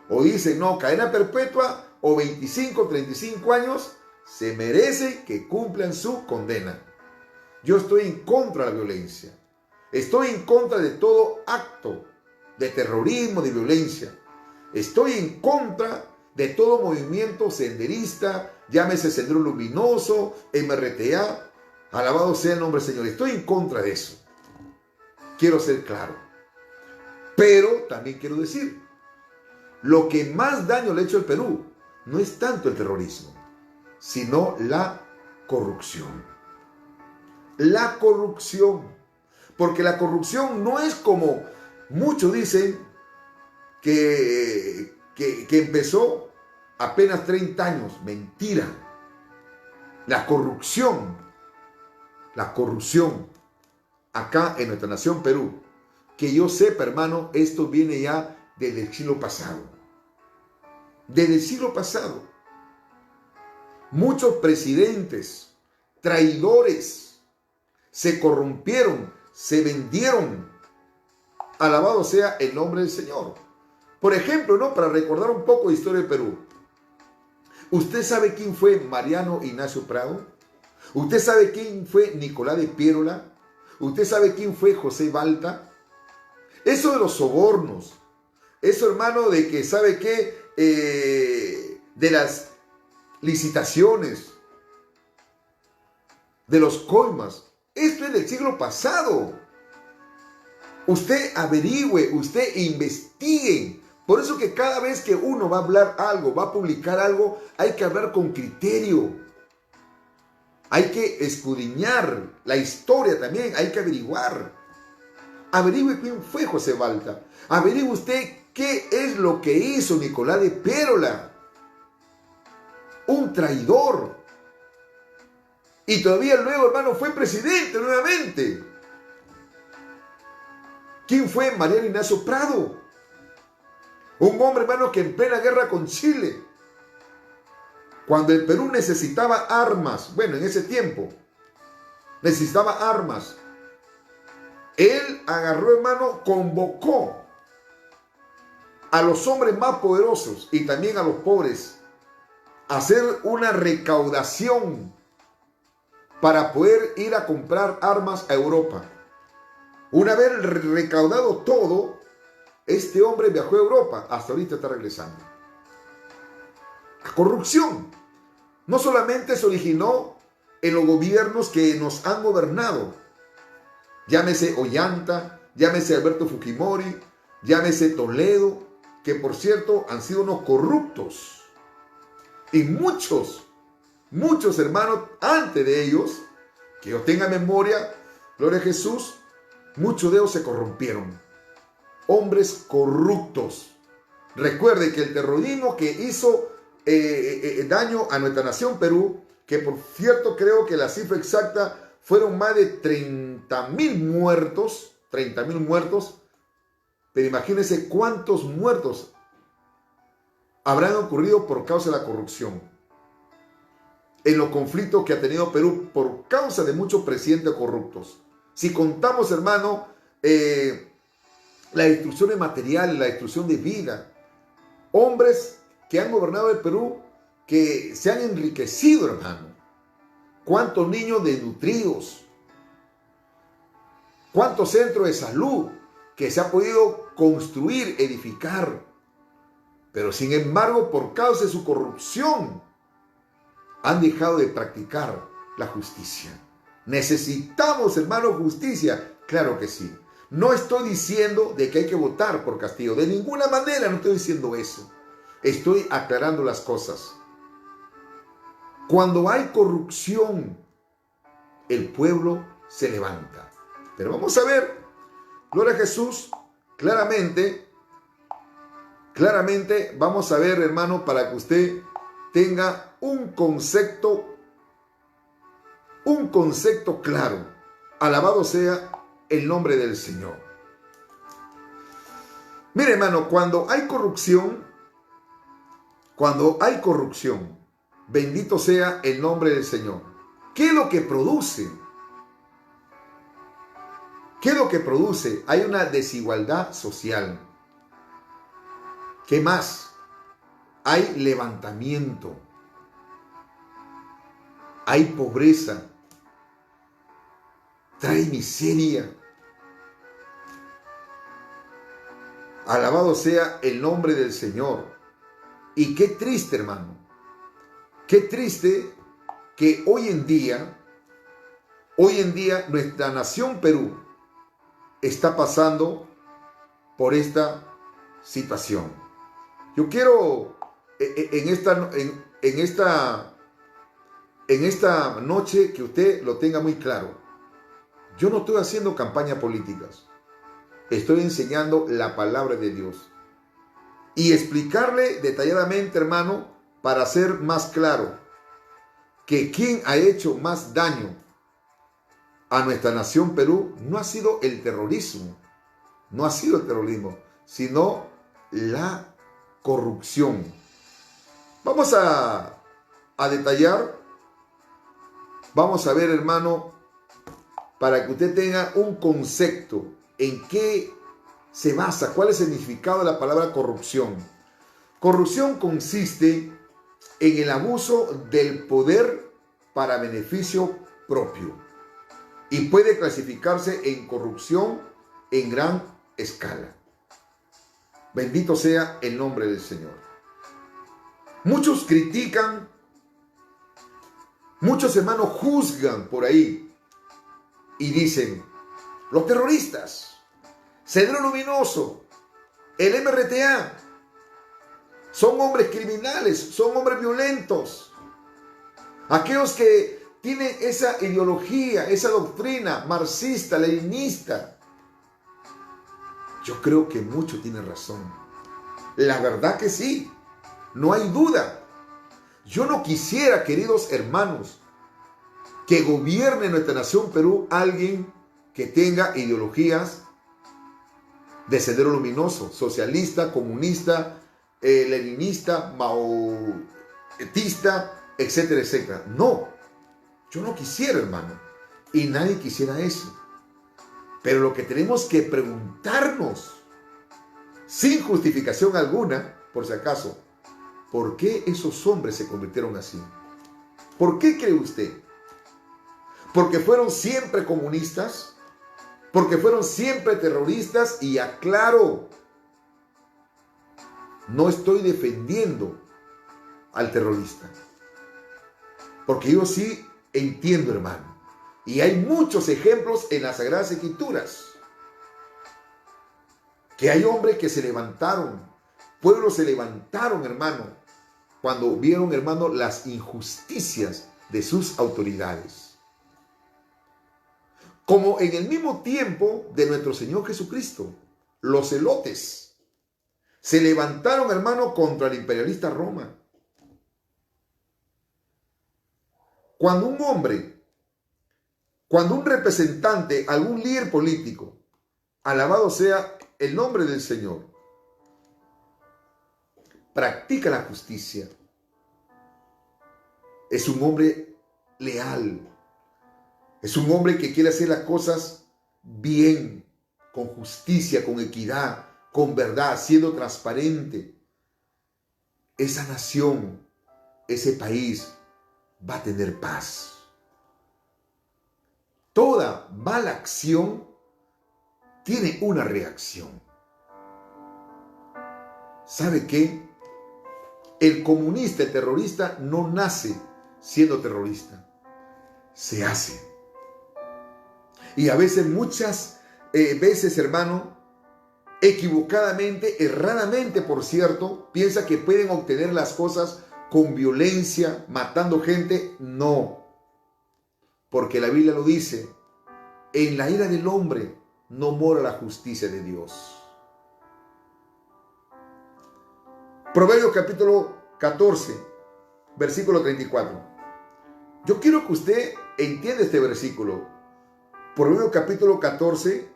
O dicen, no, cadena perpetua o 25, 35 años, se merece que cumplan su condena. Yo estoy en contra de la violencia. Estoy en contra de todo acto de terrorismo, de violencia. Estoy en contra de todo movimiento senderista, llámese Sendero Luminoso, MRTA, alabado sea el nombre del Señor. Estoy en contra de eso. Quiero ser claro. Pero también quiero decir, lo que más daño le ha hecho al Perú no es tanto el terrorismo, sino la corrupción. La corrupción. Porque la corrupción no es como muchos dicen que empezó apenas 30 años. Mentira. La corrupción acá en nuestra nación Perú, que yo sepa, hermano, esto viene ya desde el siglo pasado. Desde el siglo pasado. Muchos presidentes, traidores, se corrompieron, se vendieron. Alabado sea el nombre del Señor. Por ejemplo, ¿no? Para recordar un poco de historia del Perú. ¿Usted sabe quién fue Mariano Ignacio Prado? ¿Usted sabe quién fue Nicolás de Piérola? ¿Usted sabe quién fue José Balta? Eso de los sobornos. Eso, hermano, de que, ¿sabe qué? De las licitaciones, de los coimas. Esto es del siglo pasado. Usted averigüe, usted investigue. Por eso que cada vez que uno va a hablar algo, va a publicar algo, hay que hablar con criterio. Hay que escudriñar la historia también, hay que averiguar. Averigüe quién fue José Balta. Averigüe usted qué es lo que hizo Nicolás de Pérola. Un traidor. Y todavía luego, hermano, fue presidente nuevamente. ¿Quién fue Mariano Ignacio Prado? Un hombre, hermano, que en plena guerra con Chile, cuando el Perú necesitaba armas, bueno, en ese tiempo, necesitaba armas, él agarró, hermano, convocó a los hombres más poderosos y también a los pobres a hacer una recaudación para poder ir a comprar armas a Europa. Una vez recaudado todo, este hombre viajó a Europa, hasta ahorita está regresando. La corrupción no solamente se originó en los gobiernos que nos han gobernado, llámese Ollanta, llámese Alberto Fujimori, llámese Toledo, que por cierto han sido unos corruptos. Y muchos hermanos antes de ellos, que yo tenga memoria, gloria a Jesús, muchos de ellos se corrompieron. Hombres corruptos. Recuerde que el terrorismo que hizo daño a nuestra nación Perú, que por cierto creo que la cifra exacta fueron más de 30.000 muertos, pero imagínense cuántos muertos habrán ocurrido por causa de la corrupción en los conflictos que ha tenido Perú por causa de muchos presidentes corruptos. Si contamos, hermano, la destrucción de material, la destrucción de vida, hombres que han gobernado el Perú, que se han enriquecido, hermano. ¿Cuántos niños desnutridos? ¿Cuántos centros de salud que se ha podido construir, edificar? Pero sin embargo, por causa de su corrupción, han dejado de practicar la justicia. ¿Necesitamos, hermano, justicia? Claro que sí. No estoy diciendo de que hay que votar por Castillo. De ninguna manera no estoy diciendo eso. Estoy aclarando las cosas. Cuando hay corrupción, el pueblo se levanta. Pero vamos a ver, gloria a Jesús, claramente, vamos a ver, hermano, para que usted tenga un concepto claro. Alabado sea el nombre del Señor. Mire, hermano, cuando hay corrupción, bendito sea el nombre del Señor. ¿Qué es lo que produce? ¿Qué es lo que produce? Hay una desigualdad social. ¿Qué más? Hay levantamiento. Hay pobreza. Trae miseria. Alabado sea el nombre del Señor. Y qué triste, hermano. Qué triste que hoy en día nuestra nación Perú está pasando por esta situación. Yo quiero en esta noche que usted lo tenga muy claro. Yo no estoy haciendo campañas políticas. Estoy enseñando la palabra de Dios. Y explicarle detalladamente, hermano, para ser más claro, que quien ha hecho más daño a nuestra nación Perú no ha sido el terrorismo, sino la corrupción. Vamos a detallar, vamos a ver, hermano, para que usted tenga un concepto en qué se basa, cuál es el significado de la palabra corrupción. Corrupción consiste en el abuso del poder para beneficio propio y puede clasificarse en corrupción en gran escala. Bendito sea el nombre del Señor. Muchos critican, muchos hermanos juzgan por ahí y dicen, los terroristas, Sendero Luminoso, el MRTA, son hombres criminales, son hombres violentos. Aquellos que tienen esa ideología, esa doctrina marxista, leninista, Yo creo que mucho tiene razón. La verdad que sí, no hay duda. Yo no quisiera, queridos hermanos, que gobierne nuestra nación Perú alguien que tenga ideologías de sendero luminoso, socialista, comunista, leninista, maoetista, etcétera, etcétera. No, yo no quisiera, hermano, y nadie quisiera eso. Pero lo que tenemos que preguntarnos, sin justificación alguna, por si acaso, ¿por qué esos hombres se convirtieron así? ¿Por qué cree usted? ¿Porque fueron siempre comunistas? ¿Porque fueron siempre terroristas? Y aclaro, no estoy defendiendo al terrorista, porque yo sí entiendo, hermano, y hay muchos ejemplos en las Sagradas Escrituras, que hay hombres que se levantaron, pueblos se levantaron, hermano, cuando vieron, hermano, las injusticias de sus autoridades. Como en el mismo tiempo de nuestro Señor Jesucristo, los celotes se levantaron, hermano, contra el imperialista Roma. Cuando un hombre, cuando un representante, algún líder político, alabado sea el nombre del Señor, practica la justicia, es un hombre leal, es un hombre que quiere hacer las cosas bien, con justicia, con equidad, con verdad, siendo transparente. Esa nación, ese país va a tener paz. Toda mala acción tiene una reacción. ¿Sabe qué? El comunista, el terrorista, no nace siendo terrorista. Se hace. Y a veces, muchas veces, hermano, equivocadamente, erradamente, por cierto, piensa que pueden obtener las cosas con violencia, matando gente. No. Porque la Biblia lo dice, en la ira del hombre no mora la justicia de Dios. Proverbios capítulo 14, versículo 34. Yo quiero que usted entienda este versículo. Proverbios capítulo 14,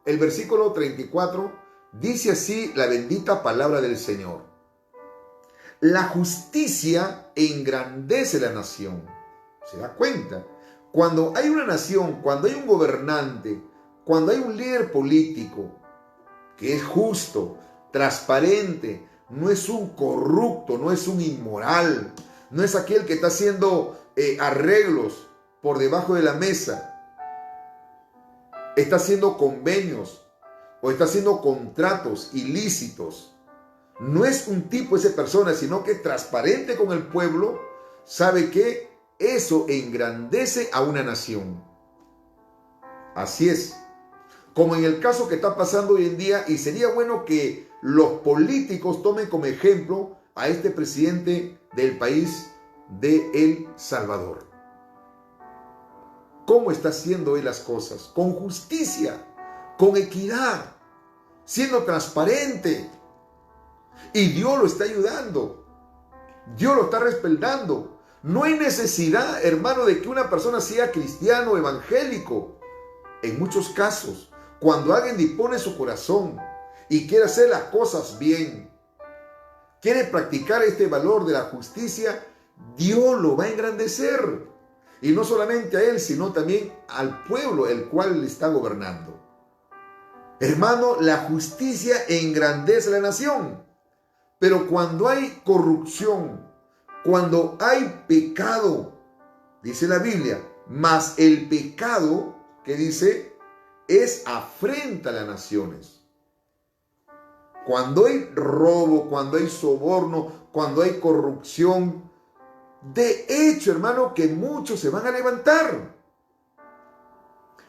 el versículo 34, dice así la bendita palabra del Señor. La justicia engrandece la nación. ¿Se da cuenta? Cuando hay una nación, cuando hay un gobernante, cuando hay un líder político que es justo, transparente, no es un corrupto, no es un inmoral, no es aquel que está haciendo arreglos por debajo de la mesa, está haciendo convenios o está haciendo contratos ilícitos. No es un tipo esa persona, sino que es transparente con el pueblo. ¿Sabe qué? Eso engrandece a una nación. Así es. Como en el caso que está pasando hoy en día, y sería bueno que los políticos tomen como ejemplo a este presidente del país de El Salvador. ¿Cómo está haciendo él las cosas? Con justicia, con equidad, siendo transparente. Y Dios lo está ayudando. Dios lo está respaldando. No hay necesidad, hermano, de que una persona sea cristiano o evangélico. En muchos casos, cuando alguien dispone su corazón y quiere hacer las cosas bien, quiere practicar este valor de la justicia, Dios lo va a engrandecer. Y no solamente a él, sino también al pueblo el cual le está gobernando. Hermano, la justicia engrandece a la nación. Pero cuando hay corrupción, cuando hay pecado, dice la Biblia, mas el pecado, que dice, es afrenta a las naciones. Cuando hay robo, cuando hay soborno, cuando hay corrupción, de hecho, hermano, que muchos se van a levantar.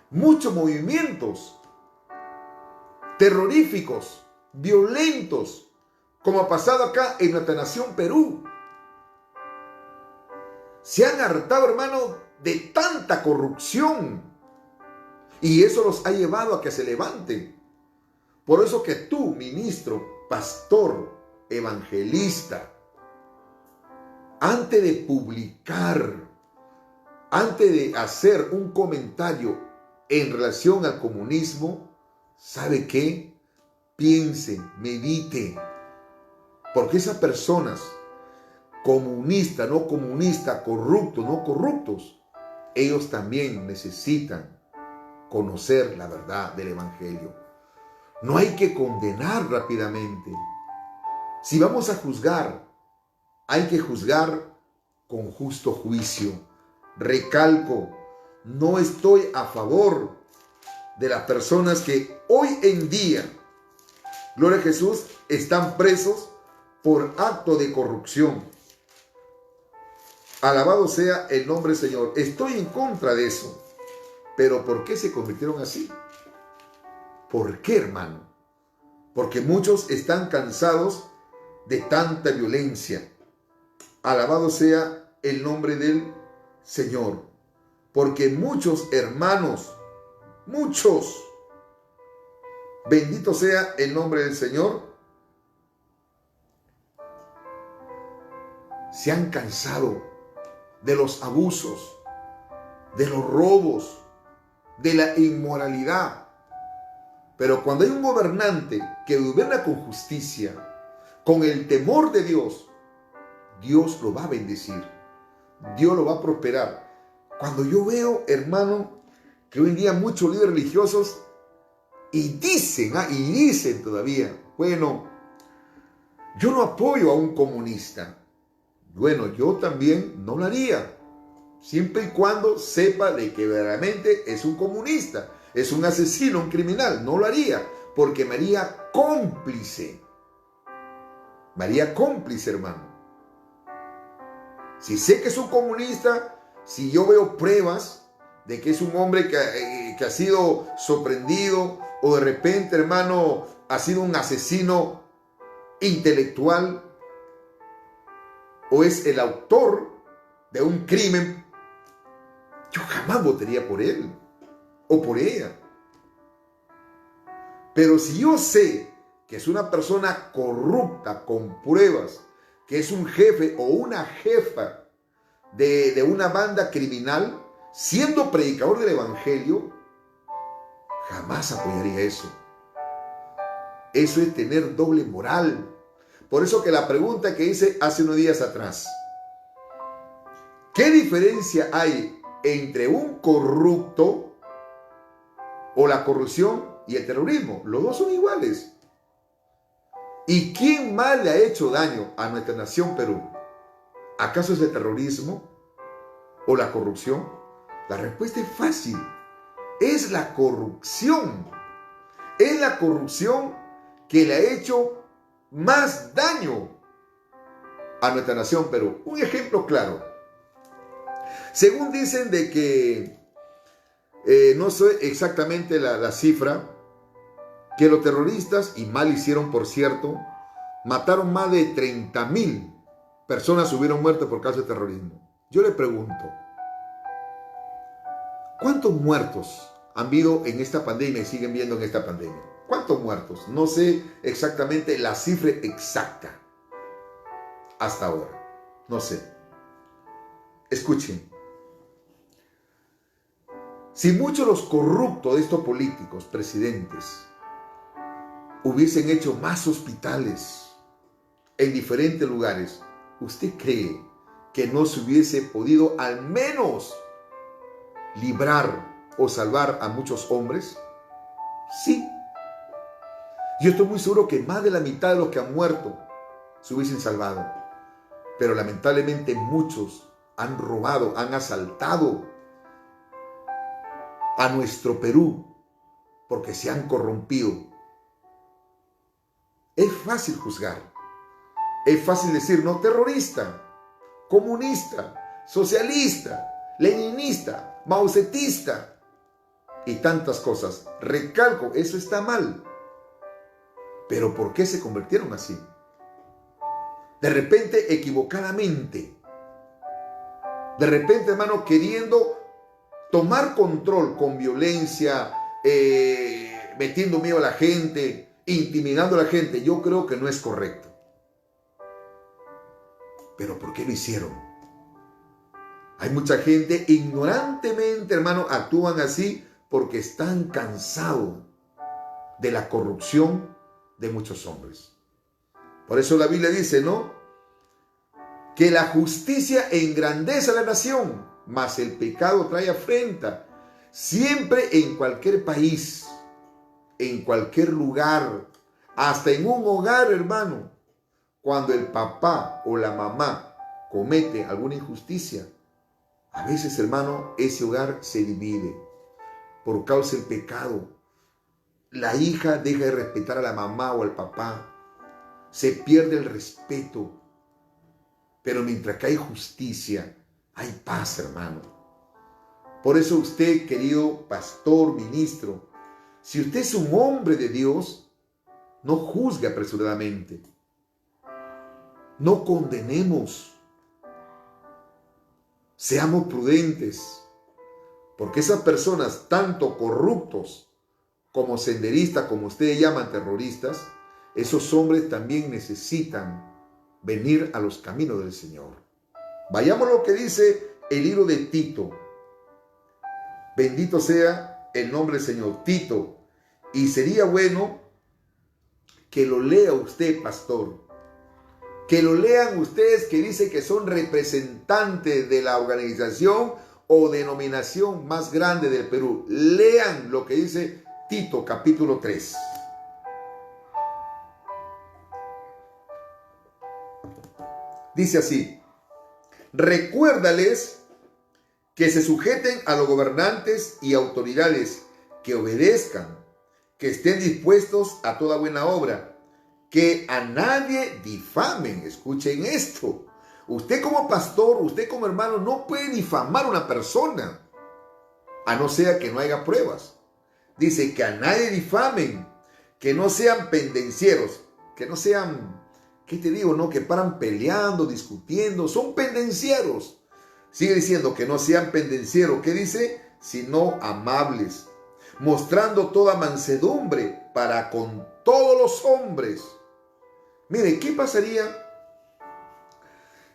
Muchos movimientos terroríficos, violentos, como ha pasado acá en nuestra nación Perú. Se han hartado, hermano, de tanta corrupción. Y eso los ha llevado a que se levanten. Por eso que tú, ministro, pastor, evangelista, antes de publicar, antes de hacer un comentario en relación al comunismo, ¿sabe qué? Piense, medite, porque esas personas, comunistas, no comunistas, corruptos, no corruptos, ellos también necesitan conocer la verdad del evangelio. No hay que condenar rápidamente. Si vamos a juzgar, hay que juzgar con justo juicio. Recalco, no estoy a favor de las personas que hoy en día, gloria a Jesús, están presos por acto de corrupción. Alabado sea el nombre del Señor. Estoy en contra de eso. Pero ¿por qué se convirtieron así? ¿Por qué, hermano? Porque muchos están cansados de tanta violencia. Alabado sea el nombre del Señor. Porque muchos hermanos, muchos, bendito sea el nombre del Señor, se han cansado de los abusos, de los robos, de la inmoralidad. Pero cuando hay un gobernante que gobierna con justicia, con el temor de Dios, Dios lo va a bendecir, Dios lo va a prosperar. Cuando yo veo, hermano, que hoy en día muchos líderes religiosos y dicen todavía, bueno, yo no apoyo a un comunista. Bueno, yo también no lo haría, siempre y cuando sepa de que verdaderamente es un comunista, es un asesino, un criminal. No lo haría, porque me haría cómplice. Me haría cómplice, hermano. Si sé que es un comunista, si yo veo pruebas de que es un hombre que ha sido sorprendido, o de repente, hermano, ha sido un asesino intelectual, o es el autor de un crimen, yo jamás votaría por él o por ella. Pero si yo sé que es una persona corrupta con pruebas, que es un jefe o una jefa de una banda criminal, siendo predicador del evangelio, jamás apoyaría eso. Eso es tener doble moral. Por eso que la pregunta que hice hace unos días atrás, ¿qué diferencia hay entre un corrupto o la corrupción y el terrorismo? Los dos son iguales. ¿Y quién más le ha hecho daño a nuestra nación Perú? ¿Acaso es el terrorismo o la corrupción? La respuesta es fácil. Es la corrupción. Es la corrupción que le ha hecho más daño a nuestra nación Perú. Un ejemplo claro. Según dicen de que, no sé exactamente la cifra, que los terroristas, y mal hicieron por cierto, mataron más de 30,000 personas, hubieron muerto por causa de terrorismo. Yo le pregunto, ¿cuántos muertos han habido en esta pandemia y siguen viendo en esta pandemia? ¿Cuántos muertos? No sé exactamente la cifra exacta hasta ahora. No sé. Escuchen. Si muchos de los corruptos de estos políticos, presidentes, hubiesen hecho más hospitales en diferentes lugares, ¿usted cree que no se hubiese podido al menos librar o salvar a muchos hombres? Sí. Yo estoy muy seguro que más de la mitad de los que han muerto se hubiesen salvado. Pero lamentablemente muchos han robado, han asaltado a nuestro Perú porque se han corrompido. Es fácil juzgar. Es fácil decir, no, terrorista, comunista, socialista, leninista, mausetista y tantas cosas. Recalco, eso está mal. Pero ¿por qué se convirtieron así? De repente, equivocadamente. De repente, hermano, queriendo tomar control con violencia, metiendo miedo a la gente, intimidando a la gente. Yo creo que no es correcto. Pero ¿por qué lo hicieron? Hay mucha gente ignorantemente, hermano, actúan así porque están cansados de la corrupción de muchos hombres. Por eso la Biblia dice, ¿no?, que la justicia engrandece a la nación, mas el pecado trae afrenta. Siempre, en cualquier país, en cualquier lugar, hasta en un hogar, hermano, cuando el papá o la mamá comete alguna injusticia, a veces, hermano, ese hogar se divide por causa del pecado. La hija deja de respetar a la mamá o al papá. Se pierde el respeto. Pero mientras que hay justicia, hay paz, hermano. Por eso usted, querido pastor, ministro, si usted es un hombre de Dios, no juzgue apresuradamente. No condenemos. Seamos prudentes. Porque esas personas, tanto corruptos como senderistas, como ustedes llaman terroristas, esos hombres también necesitan venir a los caminos del Señor. Vayamos a lo que dice el libro de Tito. Bendito sea el nombre del Señor. Tito. Y sería bueno que lo lea usted, pastor. Que lo lean ustedes que dicen que son representantes de la organización o denominación más grande del Perú. Lean lo que dice Tito, capítulo 3. Dice así: recuérdales que se sujeten a los gobernantes y autoridades, que obedezcan, que estén dispuestos a toda buena obra, que a nadie difamen. Escuchen esto. Usted como pastor, usted como hermano, no puede difamar a una persona, a no ser que no haya pruebas. Dice que a nadie difamen, que no sean pendencieros, que no sean... ¿Qué te digo? No, que paran peleando, discutiendo, son pendencieros. Sigue diciendo que no sean pendencieros. ¿Qué dice? Sino amables, mostrando toda mansedumbre para con todos los hombres. Mire, ¿qué pasaría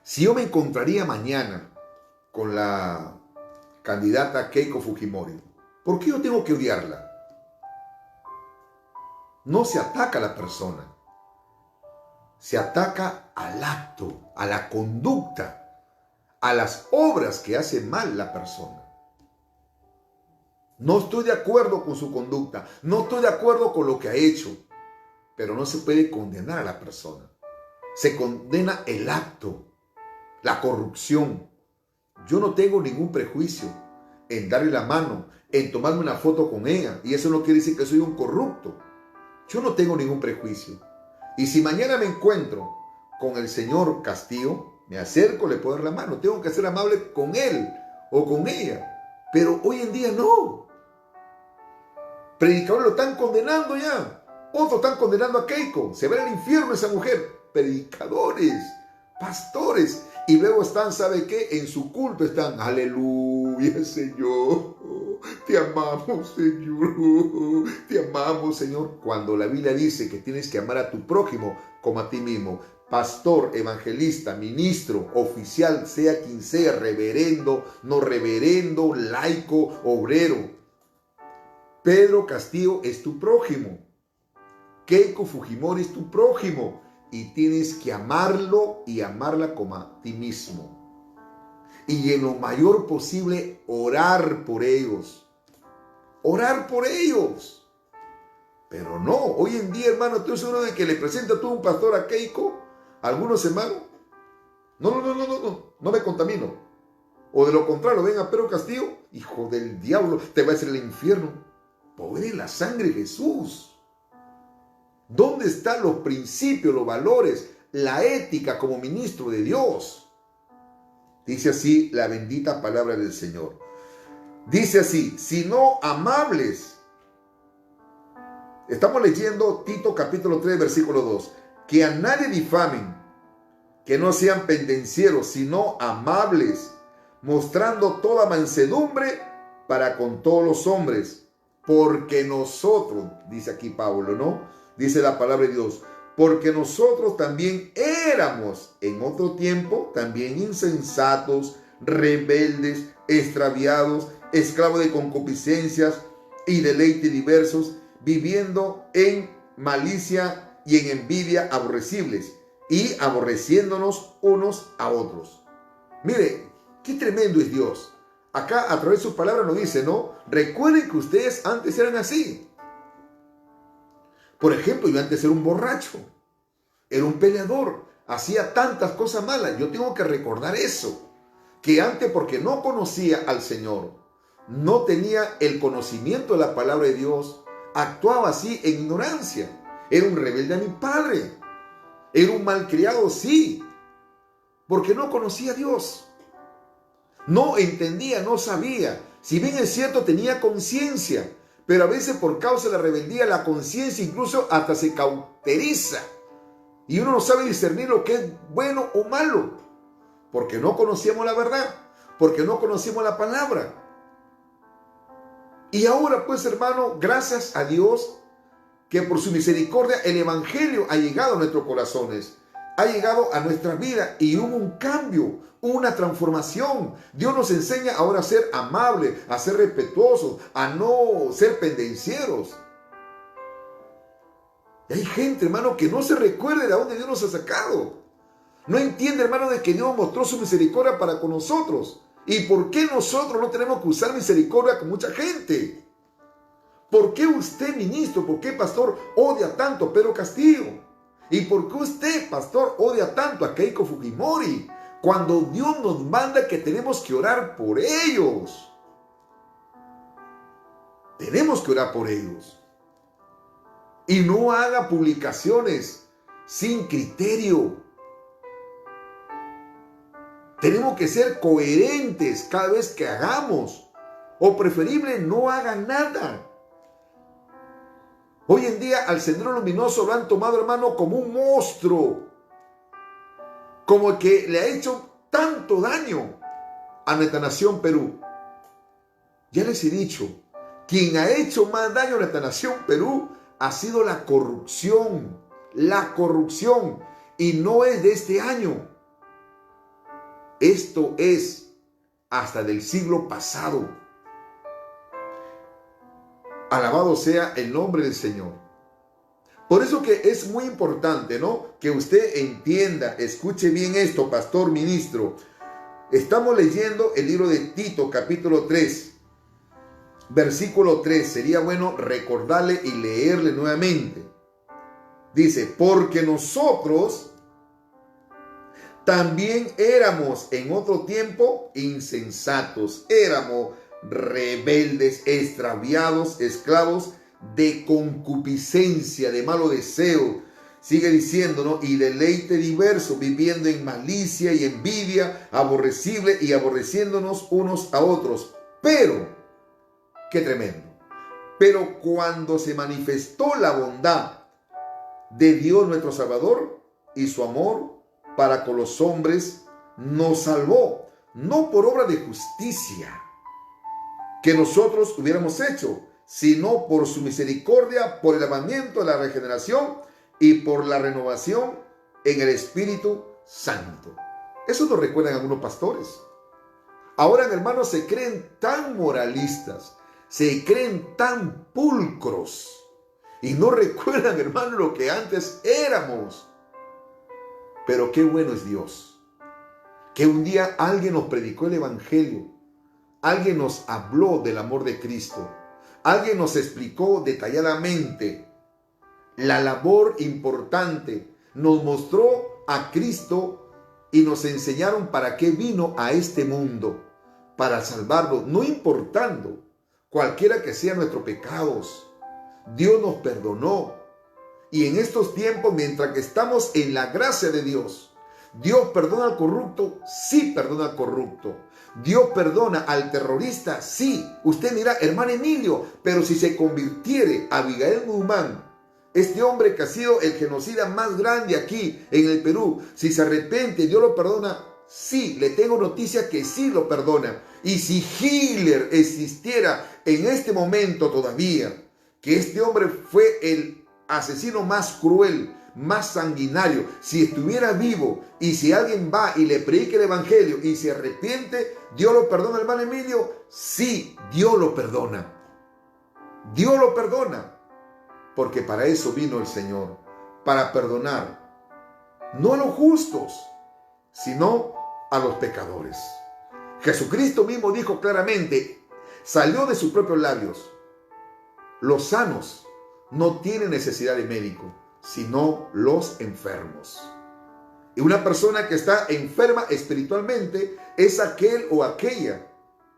si yo me encontraría mañana con la candidata Keiko Fujimori? ¿Por qué yo tengo que odiarla? No se ataca a la persona. Se ataca al acto, a la conducta, a las obras que hace mal la persona. No estoy de acuerdo con su conducta, no estoy de acuerdo con lo que ha hecho, pero no se puede condenar a la persona. Se condena el acto, la corrupción. Yo no tengo ningún prejuicio en darle la mano, en tomarme una foto con ella, y eso no quiere decir que soy un corrupto. Yo no tengo ningún prejuicio. Y si mañana me encuentro con el señor Castillo, me acerco, le puedo dar la mano. Tengo que ser amable con él o con ella. Pero hoy en día no. Predicadores lo están condenando ya. Otros están condenando a Keiko. Se va al infierno esa mujer. Predicadores, pastores. Y luego están, ¿sabe qué? En su culto están, aleluya, Señor. Te amamos, Señor. Te amamos, Señor. Cuando la Biblia dice que tienes que amar a tu prójimo como a ti mismo. Pastor, evangelista, ministro, oficial, sea quien sea, reverendo, no reverendo, laico, obrero. Pedro Castillo es tu prójimo. Keiko Fujimori es tu prójimo. Y tienes que amarlo y amarla como a ti mismo. Y en lo mayor posible orar por ellos. Orar por ellos. Pero no, hoy en día, hermano, estoy seguro de que le presenta tú un pastor a Keiko, a algunos hermanos. No me contamino. O de lo contrario, ven a Pedro Castillo, hijo del diablo, te va a hacer el infierno. Pobre la sangre de Jesús. ¿Dónde están los principios, los valores, la ética como ministro de Dios? Dice así la bendita palabra del Señor. Dice así, sino amables. Estamos leyendo Tito capítulo 3, versículo 2. Que a nadie difamen, que no sean pendencieros, sino amables, mostrando toda mansedumbre para con todos los hombres. Porque nosotros, dice aquí Pablo, ¿no? Dice la palabra de Dios, porque nosotros también éramos en otro tiempo, también insensatos, rebeldes, extraviados, esclavos de concupiscencias y deleites diversos, viviendo en malicia y en envidia aborrecibles, y aborreciéndonos unos a otros. Mire, qué tremendo es Dios. Acá a través de su palabra nos dice, ¿no? Recuerden que ustedes antes eran así. Por ejemplo, yo antes era un borracho, era un peleador, hacía tantas cosas malas. Yo tengo que recordar eso, que antes, porque no conocía al Señor, no tenía el conocimiento de la palabra de Dios, actuaba así en ignorancia. Era un rebelde a mi padre, era un malcriado, sí, porque no conocía a Dios. No entendía, no sabía. Si bien es cierto, tenía conciencia, pero a veces por causa de la rebeldía, la conciencia incluso hasta se cauteriza. Y uno no sabe discernir lo que es bueno o malo, porque no conocíamos la verdad, porque no conocíamos la palabra. Y ahora pues, hermano, gracias a Dios, que por su misericordia el Evangelio ha llegado a nuestros corazones, ha llegado a nuestra vida y hubo un cambio, una transformación. Dios nos enseña ahora a ser amables, a ser respetuosos, a no ser pendencieros. Y hay gente, hermano, que no se recuerda de dónde Dios nos ha sacado. No entiende, hermano, de que Dios mostró su misericordia para con nosotros. ¿Y por qué nosotros no tenemos que usar misericordia con mucha gente? ¿Por qué usted, ministro, por qué, pastor, odia tanto a Pedro Castillo? ¿Y por qué usted, pastor, odia tanto a Keiko Fujimori? Cuando Dios nos manda que tenemos que orar por ellos. Tenemos que orar por ellos. Y no haga publicaciones sin criterio. Tenemos que ser coherentes cada vez que hagamos. O preferible, no hagan nada. Hoy en día al Sendero Luminoso lo han tomado, hermano, como un monstruo. Como el que le ha hecho tanto daño a nuestra nación Perú. Ya les he dicho, quien ha hecho más daño a nuestra nación Perú ha sido la corrupción. La corrupción. Y no es de este año. Esto es hasta del siglo pasado. Alabado sea el nombre del Señor. Por eso que es muy importante, ¿no? Que usted entienda, escuche bien esto, pastor, ministro. Estamos leyendo el libro de Tito, capítulo 3, versículo 3. Sería bueno recordarle y leerle nuevamente. Dice, porque nosotros también éramos en otro tiempo insensatos, éramos rebeldes, extraviados, esclavos de concupiscencia, de malo deseo. Sigue diciendo, ¿no? Y deleite diverso, viviendo en malicia y envidia, aborrecible y aborreciéndonos unos a otros. Pero, qué tremendo. Pero cuando se manifestó la bondad de Dios nuestro Salvador y su amor para con los hombres, nos salvó, no por obra de justicia que nosotros hubiéramos hecho, sino por su misericordia, por el lavamiento de la regeneración y por la renovación en el Espíritu Santo. Eso nos recuerdan algunos pastores. Ahora, hermanos, se creen tan moralistas, se creen tan pulcros y no recuerdan, hermanos, lo que antes éramos. Pero qué bueno es Dios, que un día alguien nos predicó el Evangelio, alguien nos habló del amor de Cristo, alguien nos explicó detalladamente la labor importante, nos mostró a Cristo y nos enseñaron para qué vino a este mundo, para salvarnos, no importando cualquiera que sean nuestros pecados. Dios nos perdonó. Y en estos tiempos, mientras que estamos en la gracia de Dios, Dios perdona al corrupto, sí perdona al corrupto. Dios perdona al terrorista, sí. Usted dirá, hermano Emilio, pero si se convirtiere Abigail Guzmán, este hombre que ha sido el genocida más grande aquí en el Perú, si se arrepiente, Dios lo perdona, sí. Le tengo noticia que sí lo perdona. Y si Hitler existiera en este momento todavía, que este hombre fue el asesino más cruel, más sanguinario, si estuviera vivo y si alguien va y le predica el evangelio y se arrepiente, ¿Dios lo perdona, hermano Emilio? Sí, Dios lo perdona. Dios lo perdona. Porque para eso vino el Señor, para perdonar, no a los justos, sino a los pecadores. Jesucristo mismo dijo claramente, salió de sus propios labios: los sanos no tienen necesidad de médico, sino los enfermos. Y una persona que está enferma espiritualmente es aquel o aquella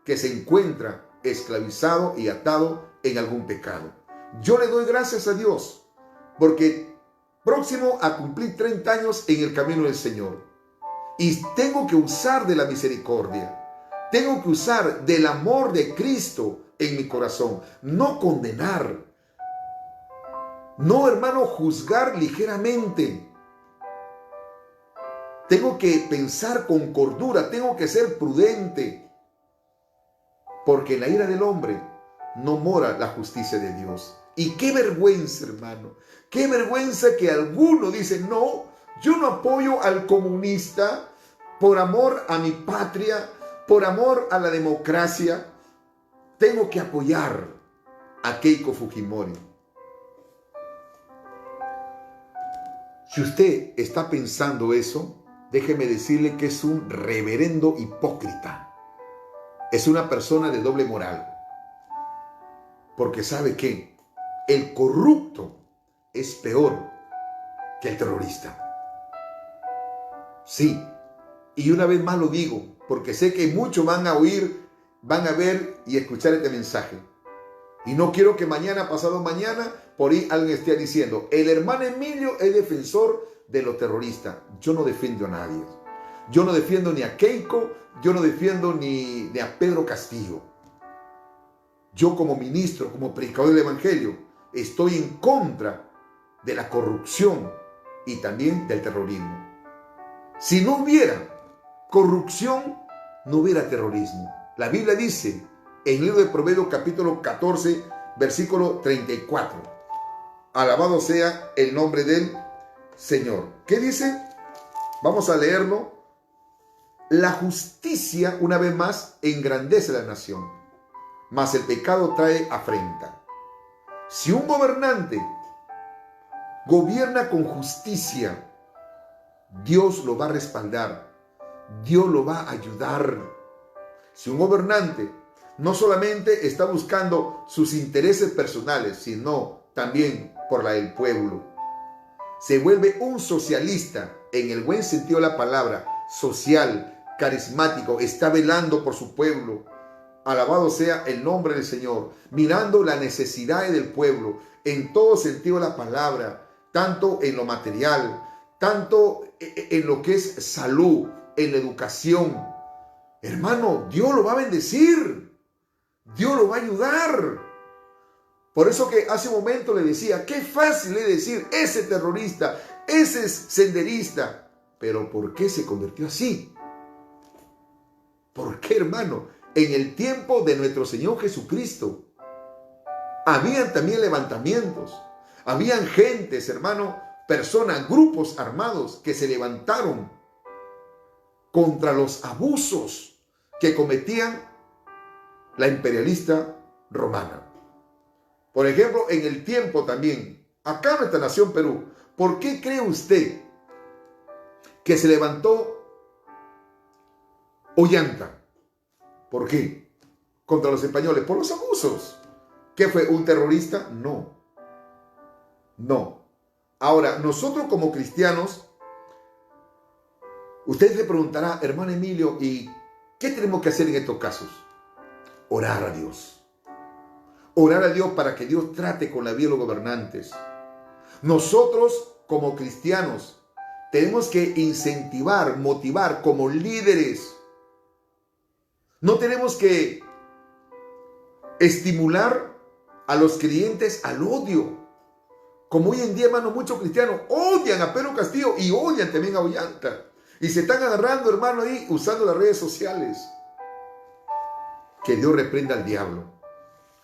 que se encuentra esclavizado y atado en algún pecado. Yo le doy gracias a Dios porque próximo a cumplir 30 años en el camino del Señor. Y tengo que usar de la misericordia. Tengo que usar del amor de Cristo en mi corazón. No condenar. No, hermano, juzgar ligeramente. Tengo que pensar con cordura. Tengo que ser prudente. Porque en la ira del hombre no mora la justicia de Dios. Y qué vergüenza, hermano. Qué vergüenza que alguno dice, no, yo no apoyo al comunista por amor a mi patria, por amor a la democracia. Tengo que apoyar a Keiko Fujimori. Si usted está pensando eso, déjeme decirle que es un reverendo hipócrita. Es una persona de doble moral. Porque ¿sabe qué? El corrupto es peor que el terrorista. Sí, y una vez más lo digo, porque sé que muchos van a oír, van a ver y escuchar este mensaje. Y no quiero que mañana, pasado mañana, por ahí alguien esté diciendo, el hermano Emilio es defensor de los terroristas. Yo no defiendo a nadie. Yo no defiendo ni a Keiko, yo no defiendo ni a Pedro Castillo. Yo como ministro, como predicador del evangelio, estoy en contra de la corrupción y también del terrorismo. Si no hubiera corrupción, no hubiera terrorismo. La Biblia dice en el libro de Proverbios capítulo 14, versículo 34. Alabado sea el nombre del Señor. ¿Qué dice? Vamos a leerlo. La justicia, una vez más, engrandece la nación, mas el pecado trae afrenta. Si un gobernante gobierna con justicia, Dios lo va a respaldar, Dios lo va a ayudar. Si un gobernante no solamente está buscando sus intereses personales, sino también por la del pueblo, se vuelve un socialista en el buen sentido de la palabra, social, carismático, está velando por su pueblo. Alabado sea el nombre del Señor, mirando las necesidades del pueblo en todo sentido de la palabra, tanto en lo material, tanto en lo que es salud, en la educación. Hermano, Dios lo va a bendecir, Dios lo va a ayudar. Por eso que hace un momento le decía, qué fácil es decir, ese terrorista, ese senderista, pero ¿por qué se convirtió así? ¿Por qué, hermano? En el tiempo de nuestro Señor Jesucristo, habían también levantamientos, habían gentes, hermano, personas, grupos armados que se levantaron contra los abusos que cometían la imperialista romana. Por ejemplo, en el tiempo también, acá en nuestra nación Perú, ¿por qué cree usted que se levantó Ollanta? ¿Por qué? Contra los españoles, por los abusos. ¿Qué fue? ¿Un terrorista? No. No. Ahora, nosotros como cristianos, usted se preguntará, hermano Emilio, ¿y qué tenemos que hacer en estos casos? Orar a Dios. Orar a Dios para que Dios trate con la vida de los gobernantes. Nosotros como cristianos tenemos que incentivar, motivar como líderes. No tenemos que estimular a los creyentes al odio. Como hoy en día, hermano, muchos cristianos odian a Pedro Castillo y odian también a Ollanta. Y se están agarrando, hermano, ahí usando las redes sociales. Que Dios reprenda al diablo.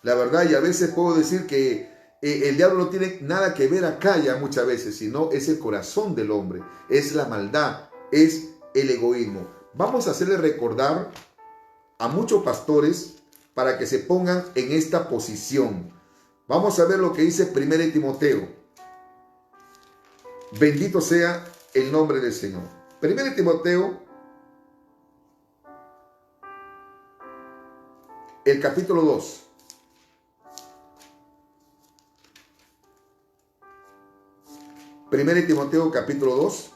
La verdad, y a veces puedo decir que el diablo no tiene nada que ver acá ya muchas veces, sino es el corazón del hombre, es la maldad, es el egoísmo. Vamos a hacerle recordar a muchos pastores para que se pongan en esta posición. Vamos a ver lo que dice 1 Timoteo. Bendito sea el nombre del Señor. 1 Timoteo, el capítulo 2. Primero Timoteo capítulo 2,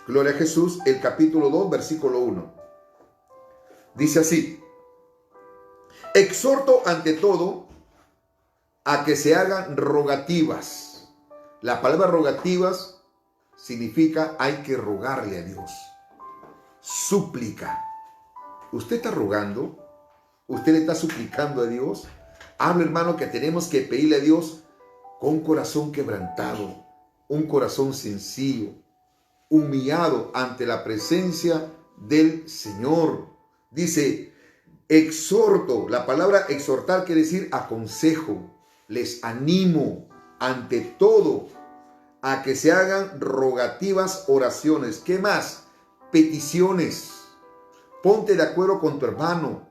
gloria a Jesús, el capítulo 2, versículo 1. Dice así: exhorto ante todo a que se hagan rogativas. La palabra rogativas significa hay que rogarle a Dios. Súplica. ¿Usted está rogando? ¿Usted le está suplicando a Dios? Habla, hermano, que tenemos que pedirle a Dios con un corazón quebrantado, un corazón sencillo, humillado ante la presencia del Señor. Dice, exhorto. La palabra exhortar quiere decir aconsejo, les animo ante todo a que se hagan rogativas, oraciones. ¿Qué más? Peticiones. Ponte de acuerdo con tu hermano.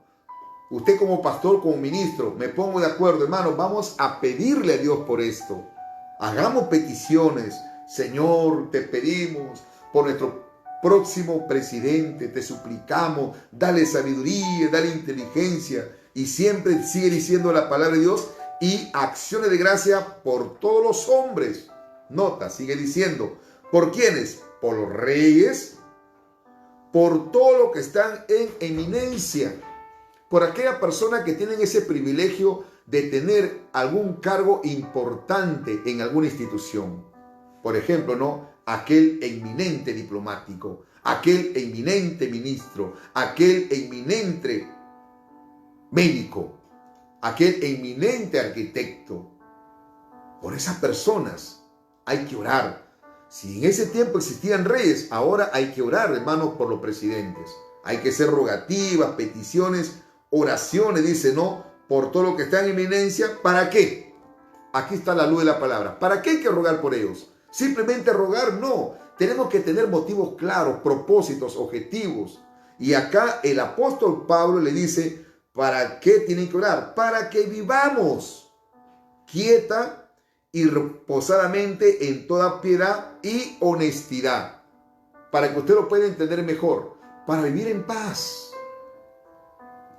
Usted como pastor, como ministro, me pongo de acuerdo, hermano, vamos a pedirle a Dios por esto. Hagamos peticiones. Señor, te pedimos por nuestro próximo presidente, te suplicamos, dale sabiduría, dale inteligencia. Y siempre sigue diciendo la palabra de Dios y acciones de gracia por todos los hombres. Nota, sigue diciendo, ¿por quiénes? Por los reyes, por todos los que están en eminencia, por aquella persona que tienen ese privilegio de tener algún cargo importante en alguna institución. Por ejemplo, ¿no? Aquel eminente diplomático, aquel eminente ministro, aquel eminente médico, aquel eminente arquitecto. Por esas personas hay que orar. Si en ese tiempo existían reyes, ahora hay que orar, hermanos, por los presidentes. Hay que hacer rogativas, peticiones, oraciones, dice, ¿no? Por todo lo que está en eminencia. ¿Para qué? Aquí está la luz de la palabra. ¿Para qué hay que rogar por ellos? Simplemente rogar, no. Tenemos que tener motivos claros, propósitos, objetivos. Y acá el apóstol Pablo le dice, ¿para qué tienen que orar? Para que vivamos quieta y reposadamente en toda piedad y honestidad. Para que usted lo pueda entender mejor. Para vivir en paz.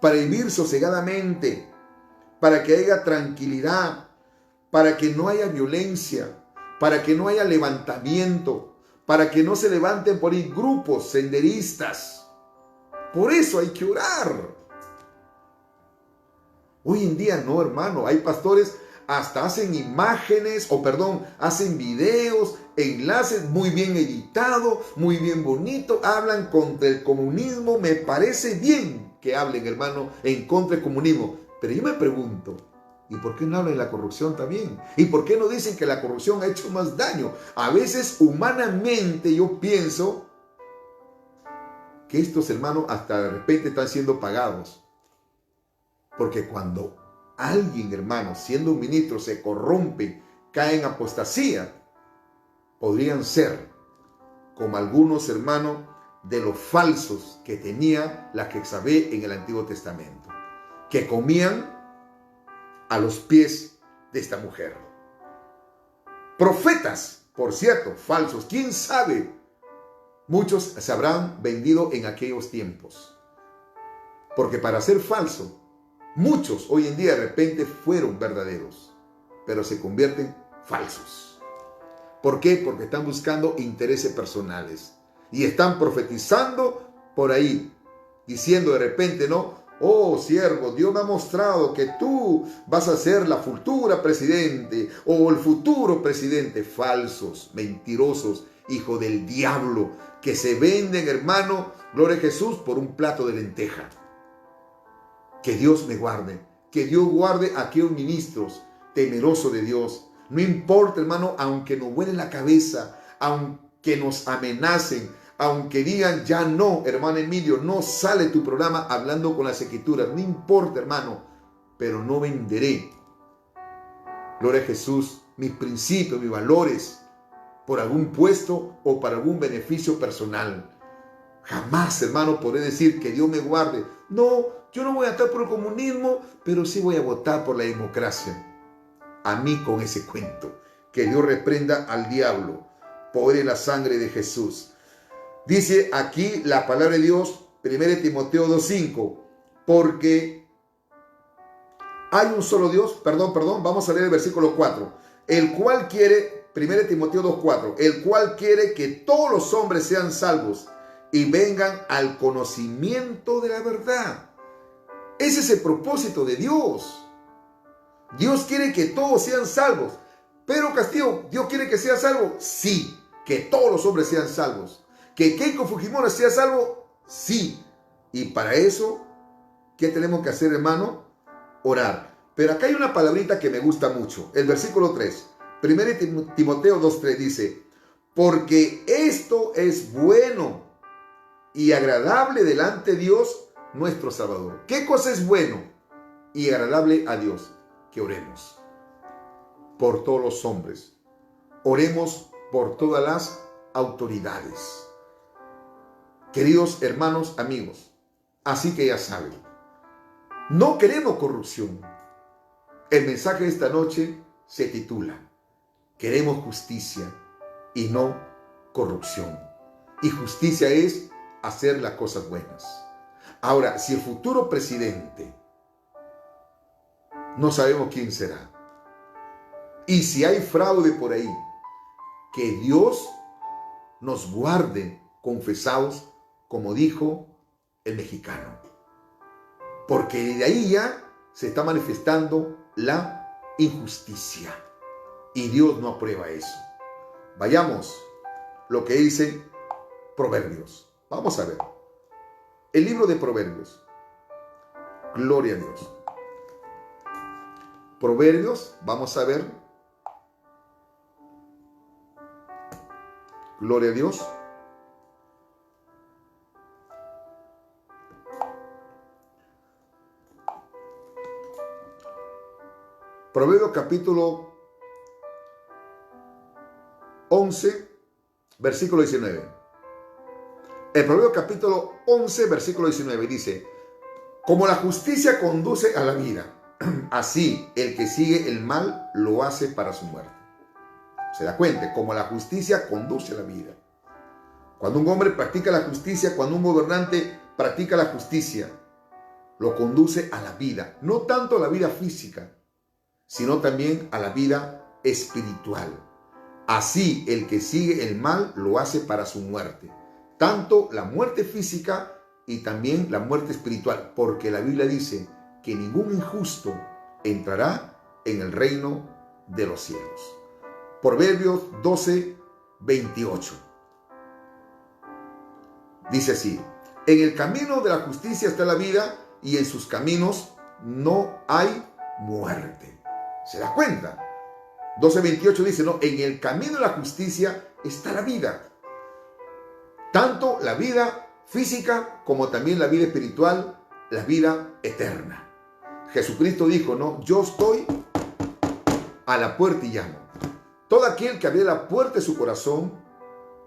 Para vivir sosegadamente. Para que haya tranquilidad. Para que no haya violencia. Para que no haya levantamiento. Para que no se levanten por ahí grupos senderistas. Por eso hay que orar. Hoy en día no, hermano. Hay pastores hasta hacen imágenes, hacen videos, enlaces muy bien editados, muy bien bonito. Hablan contra el comunismo. Me parece bien que hablen, hermano, en contra del comunismo. Pero yo me pregunto, ¿y por qué no hablan de la corrupción también? ¿Y por qué no dicen que la corrupción ha hecho más daño? A veces, humanamente, yo pienso que estos hermanos hasta de repente están siendo pagados. Porque cuando alguien, hermano, siendo un ministro, se corrompe, cae en apostasía, podrían ser como algunos hermanos de los falsos que tenía la Jezabel en el Antiguo Testamento, que comían a los pies de esta mujer. Profetas, por cierto, falsos, quién sabe, muchos se habrán vendido en aquellos tiempos, porque para ser falso, muchos hoy en día de repente fueron verdaderos, pero se convierten falsos. ¿Por qué? Porque están buscando intereses personales y están profetizando por ahí, diciendo de repente, ¿no? Oh, siervo, Dios me ha mostrado que tú vas a ser la futura presidente o el futuro presidente. Falsos, mentirosos, hijo del diablo, que se venden, hermano, gloria a Jesús, por un plato de lenteja. Que Dios me guarde, que Dios guarde a aquellos ministros temerosos de Dios. No importa, hermano, aunque nos vuelen la cabeza, aunque nos amenacen, aunque digan ya no, hermano Emilio, no sale tu programa hablando con las escrituras. No importa, hermano, pero no venderé gloria a Jesús, mis principios, mis valores, por algún puesto o para algún beneficio personal. Jamás, hermano, podré decir que Dios me guarde. No, yo no voy a estar por el comunismo, pero sí voy a votar por la democracia. A mí con ese cuento. Que Dios reprenda al diablo. Poder en la sangre de Jesús. Dice aquí la palabra de Dios, 1 Timoteo 2:5, porque hay un solo Dios, perdón, vamos a leer el versículo 4, el cual quiere, 1 Timoteo 2:4, el cual quiere que todos los hombres sean salvos y vengan al conocimiento de la verdad. Ese es el propósito de Dios. Dios quiere que todos sean salvos. Pedro Castillo, ¿Dios quiere que sea salvo? Sí, que todos los hombres sean salvos. ¿Que Keiko Fujimori sea salvo? Sí. Y para eso, ¿qué tenemos que hacer, hermano? Orar. Pero acá hay una palabrita que me gusta mucho. El versículo 3. 1 Timoteo 2:3 dice, porque esto es bueno y agradable delante de Dios nuestro Salvador. ¿Qué cosa es bueno y agradable a Dios? Que oremos por todos los hombres. Oremos por todas las autoridades. Queridos hermanos, amigos, así que ya saben, no queremos corrupción. El mensaje de esta noche se titula, queremos justicia y no corrupción. Y justicia es hacer las cosas buenas. Ahora, si el futuro presidente, no sabemos quién será, y si hay fraude por ahí, que Dios nos guarde confesados, como dijo el mexicano. Porque de ahí ya se está manifestando la injusticia. Y Dios no aprueba eso. Vayamos lo que dice Proverbios. Vamos a ver. El libro de Proverbios. Gloria a Dios. Proverbios, vamos a ver. Gloria a Dios. Proverbios capítulo 11, versículo 19. El Proverbio capítulo 11, versículo 19 dice, como la justicia conduce a la vida, así el que sigue el mal lo hace para su muerte. ¿Se da cuenta? Como la justicia conduce a la vida. Cuando un hombre practica la justicia, cuando un gobernante practica la justicia, lo conduce a la vida. No tanto a la vida física, sino también a la vida espiritual. Así el que sigue el mal lo hace para su muerte. Tanto la muerte física y también la muerte espiritual. Porque la Biblia dice que ningún injusto entrará en el reino de los cielos. Proverbios 12, 28. Dice así, en el camino de la justicia está la vida y en sus caminos no hay muerte. ¿Se da cuenta? 12:28 dice, no, en el camino de la justicia está la vida. Tanto la vida física como también la vida espiritual, la vida eterna. Jesucristo dijo, no, yo estoy a la puerta y llamo. Todo aquel que abre la puerta de su corazón,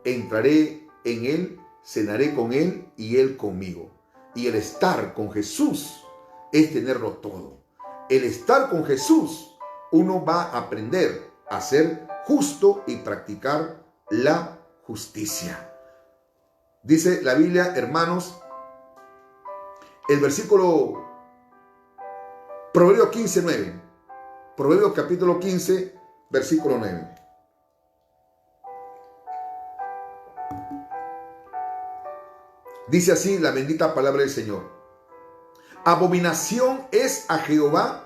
entraré en él, cenaré con él y él conmigo. Y el estar con Jesús es tenerlo todo. El estar con Jesús, uno va a aprender a ser justo y practicar la justicia. Dice la Biblia, hermanos, el versículo Proverbios 15, 9. Proverbios capítulo 15, versículo 9. Dice así la bendita palabra del Señor. Abominación es a Jehová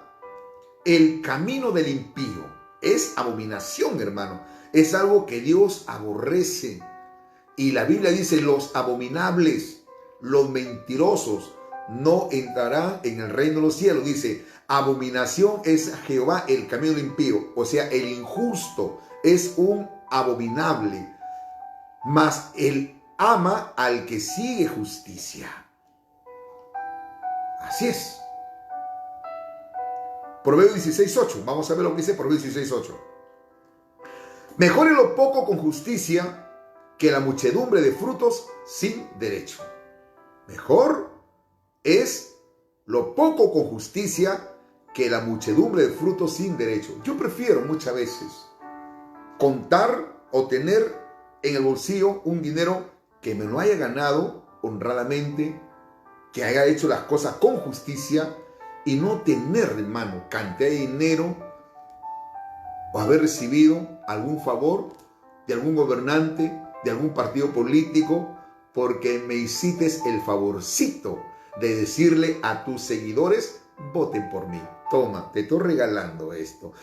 el camino del impío. Es abominación, hermano. Es algo que Dios aborrece. Y la Biblia dice, los abominables, los mentirosos, no entrarán en el reino de los cielos. Dice, abominación es a Jehová el camino del impío. O sea, el injusto es un abominable. Mas él ama al que sigue justicia. Así es. Proverbios 16:8. Vamos a ver lo que dice Proverbios 16:8. Mejor es lo poco con justicia que la muchedumbre de frutos sin derecho. Mejor es lo poco con justicia que la muchedumbre de frutos sin derecho. Yo prefiero muchas veces contar o tener en el bolsillo un dinero que me lo haya ganado honradamente, que haya hecho las cosas con justicia, y no tener, hermano, cantidad de dinero o haber recibido algún favor de algún gobernante, de algún partido político, porque me hiciste el favorcito de decirle a tus seguidores: voten por mí. Toma, te estoy regalando esto.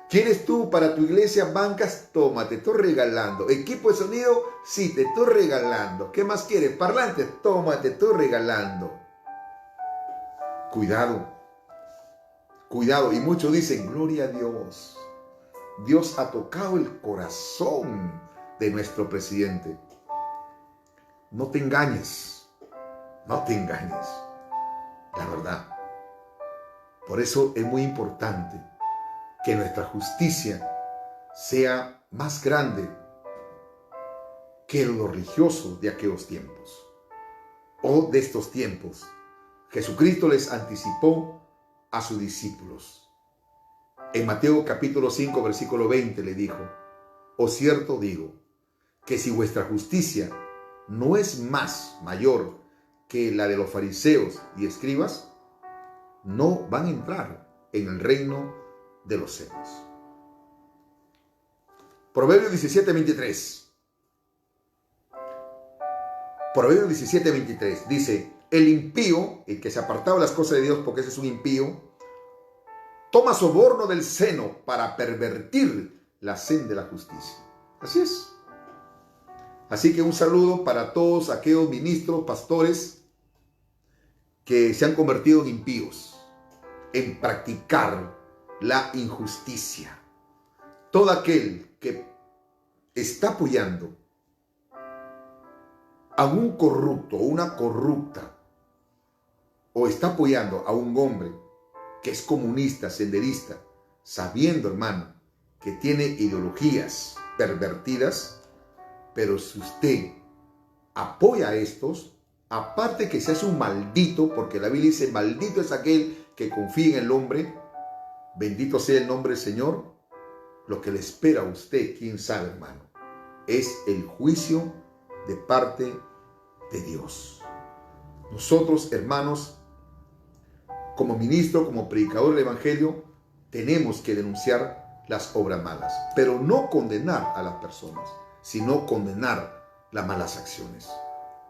¿Quieres tú para tu iglesia bancas? Toma, te estoy regalando. ¿Equipo de sonido? Sí, te estoy regalando. ¿Qué más quieres? ¿Parlantes? Toma, te estoy regalando. Cuidado. Cuidado. Y muchos dicen: gloria a Dios. Dios ha tocado el corazón de nuestro presidente. No te engañes. No te engañes. La verdad. Por eso es muy importante que nuestra justicia sea más grande que los religiosos de aquellos tiempos o de estos tiempos. Jesucristo les anticipó a sus discípulos. En Mateo capítulo 5, versículo 20 le dijo: os cierto digo, que si vuestra justicia no es mayor que la de los fariseos y escribas, no van a entrar en el reino de los cielos. Proverbios 17:23. Proverbios 17:23 dice: el impío, el que se apartaba de las cosas de Dios, porque ese es un impío, toma soborno del seno para pervertir la senda de la justicia. Así es. Así que un saludo para todos aquellos ministros, pastores que se han convertido en impíos, en practicar la injusticia. Todo aquel que está apoyando a un corrupto o una corrupta, o está apoyando a un hombre que es comunista, senderista, sabiendo, hermano, que tiene ideologías pervertidas, pero si usted apoya a estos, aparte que se hace un maldito, porque la Biblia dice: maldito es aquel que confía en el hombre, bendito sea el nombre del Señor. Lo que le espera a usted, quién sabe, hermano, es el juicio de parte de Dios. Nosotros, hermanos, como ministro, como predicador del Evangelio, tenemos que denunciar las obras malas, pero no condenar a las personas, sino condenar las malas acciones.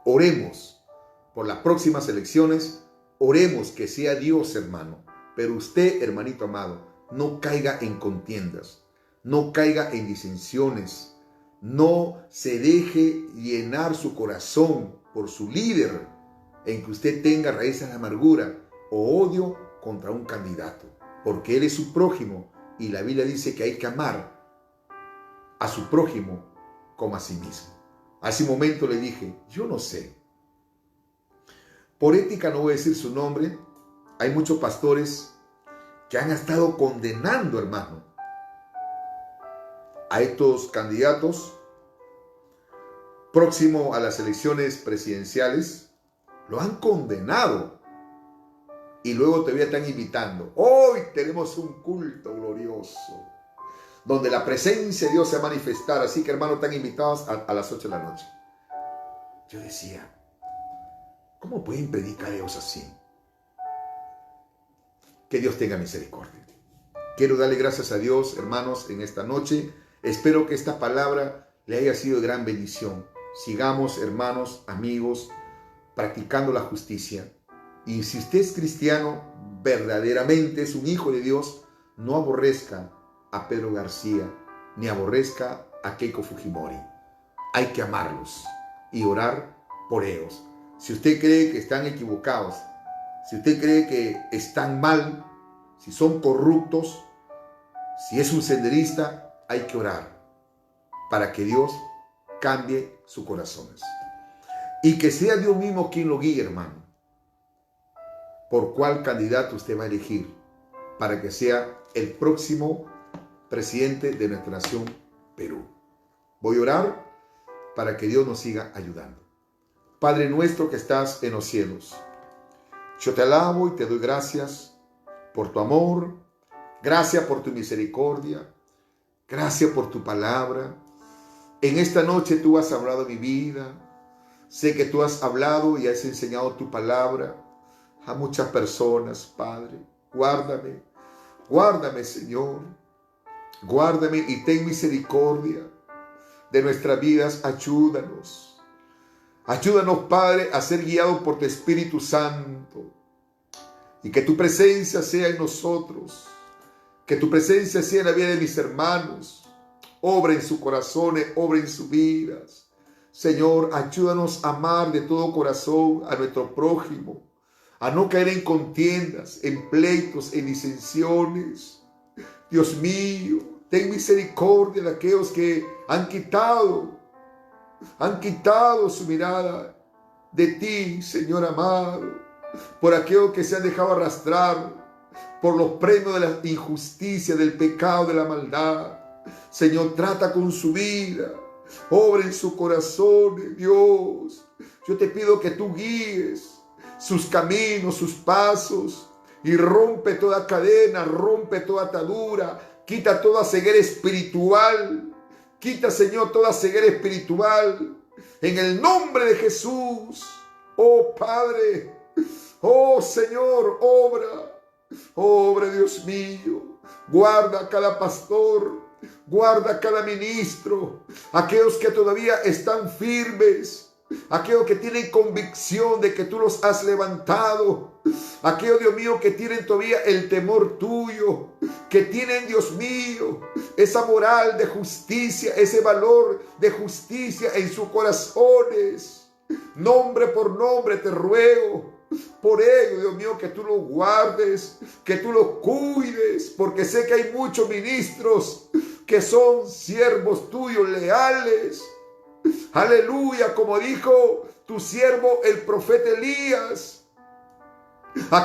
Oremos por las próximas elecciones, oremos que sea Dios, hermano, pero usted, hermanito amado, no caiga en contiendas, no caiga en disensiones, no se deje llenar su corazón por su líder, en que usted tenga raíces de amargura o odio contra un candidato, porque él es su prójimo y la Biblia dice que hay que amar a su prójimo como a sí mismo. Hace un momento le dije: yo no sé, por ética no voy a decir su nombre, hay muchos pastores que han estado condenando, hermano, a estos candidatos próximo a las elecciones presidenciales. Lo han condenado y luego todavía están invitando: hoy tenemos un culto glorioso donde la presencia de Dios se va a manifestar, así que, hermanos, están invitados a las 8 de la noche. Yo decía: ¿cómo pueden predicar ellos así? Que Dios tenga misericordia. Quiero darle gracias a Dios, hermanos, en esta noche. Espero que esta palabra le haya sido de gran bendición. Sigamos, hermanos, amigos, practicando la justicia. Y si usted es cristiano, verdaderamente es un hijo de Dios, no aborrezca a Pedro García, ni aborrezca a Keiko Fujimori. Hay que amarlos y orar por ellos. Si usted cree que están equivocados, si usted cree que están mal, si son corruptos, si es un senderista, hay que orar para que Dios cambie sus corazones. Y que sea Dios mismo quien lo guíe, hermano. ¿Por cuál candidato usted va a elegir? para que sea el próximo presidente de nuestra nación, Perú. Voy a orar para que Dios nos siga ayudando. Padre nuestro que estás en los cielos, yo te alabo y te doy gracias por tu amor, gracias por tu misericordia, gracias por tu palabra. En esta noche tú has hablado de mi vida. Sé que tú has hablado y has enseñado tu palabra a muchas personas, Padre. Guárdame, guárdame, Señor. Guárdame y ten misericordia de nuestras vidas. Ayúdanos. Ayúdanos, Padre, a ser guiados por tu Espíritu Santo. Y que tu presencia sea en nosotros. Que tu presencia sea en la vida de mis hermanos. Obra en sus corazones, obra en sus vidas. Señor, ayúdanos a amar de todo corazón a nuestro prójimo, a no caer en contiendas, en pleitos, en disensiones. Dios mío, ten misericordia de aquellos que han quitado su mirada de ti, Señor amado, por aquellos que se han dejado arrastrar por los premios de la injusticia, del pecado, de la maldad. Señor, trata con su vida. Obra en su corazón, Dios. Yo te pido que tú guíes sus caminos, sus pasos, y rompe toda cadena, rompe toda atadura, quita toda ceguera espiritual. Quita, Señor, toda ceguera espiritual. En el nombre de Jesús. Oh Padre, oh Señor, obra, Dios mío. Guarda a cada pastor. Guarda a cada ministro, aquellos que todavía están firmes, aquellos que tienen convicción de que tú los has levantado, aquellos, Dios mío, que tienen todavía el temor tuyo, que tienen, Dios mío, esa moral de justicia, ese valor de justicia en sus corazones. Nombre por nombre te ruego por ello, Dios mío, que tú los guardes, que tú los cuides, porque sé que hay muchos ministros que son siervos tuyos leales. Aleluya, como dijo tu siervo el profeta Elías, a que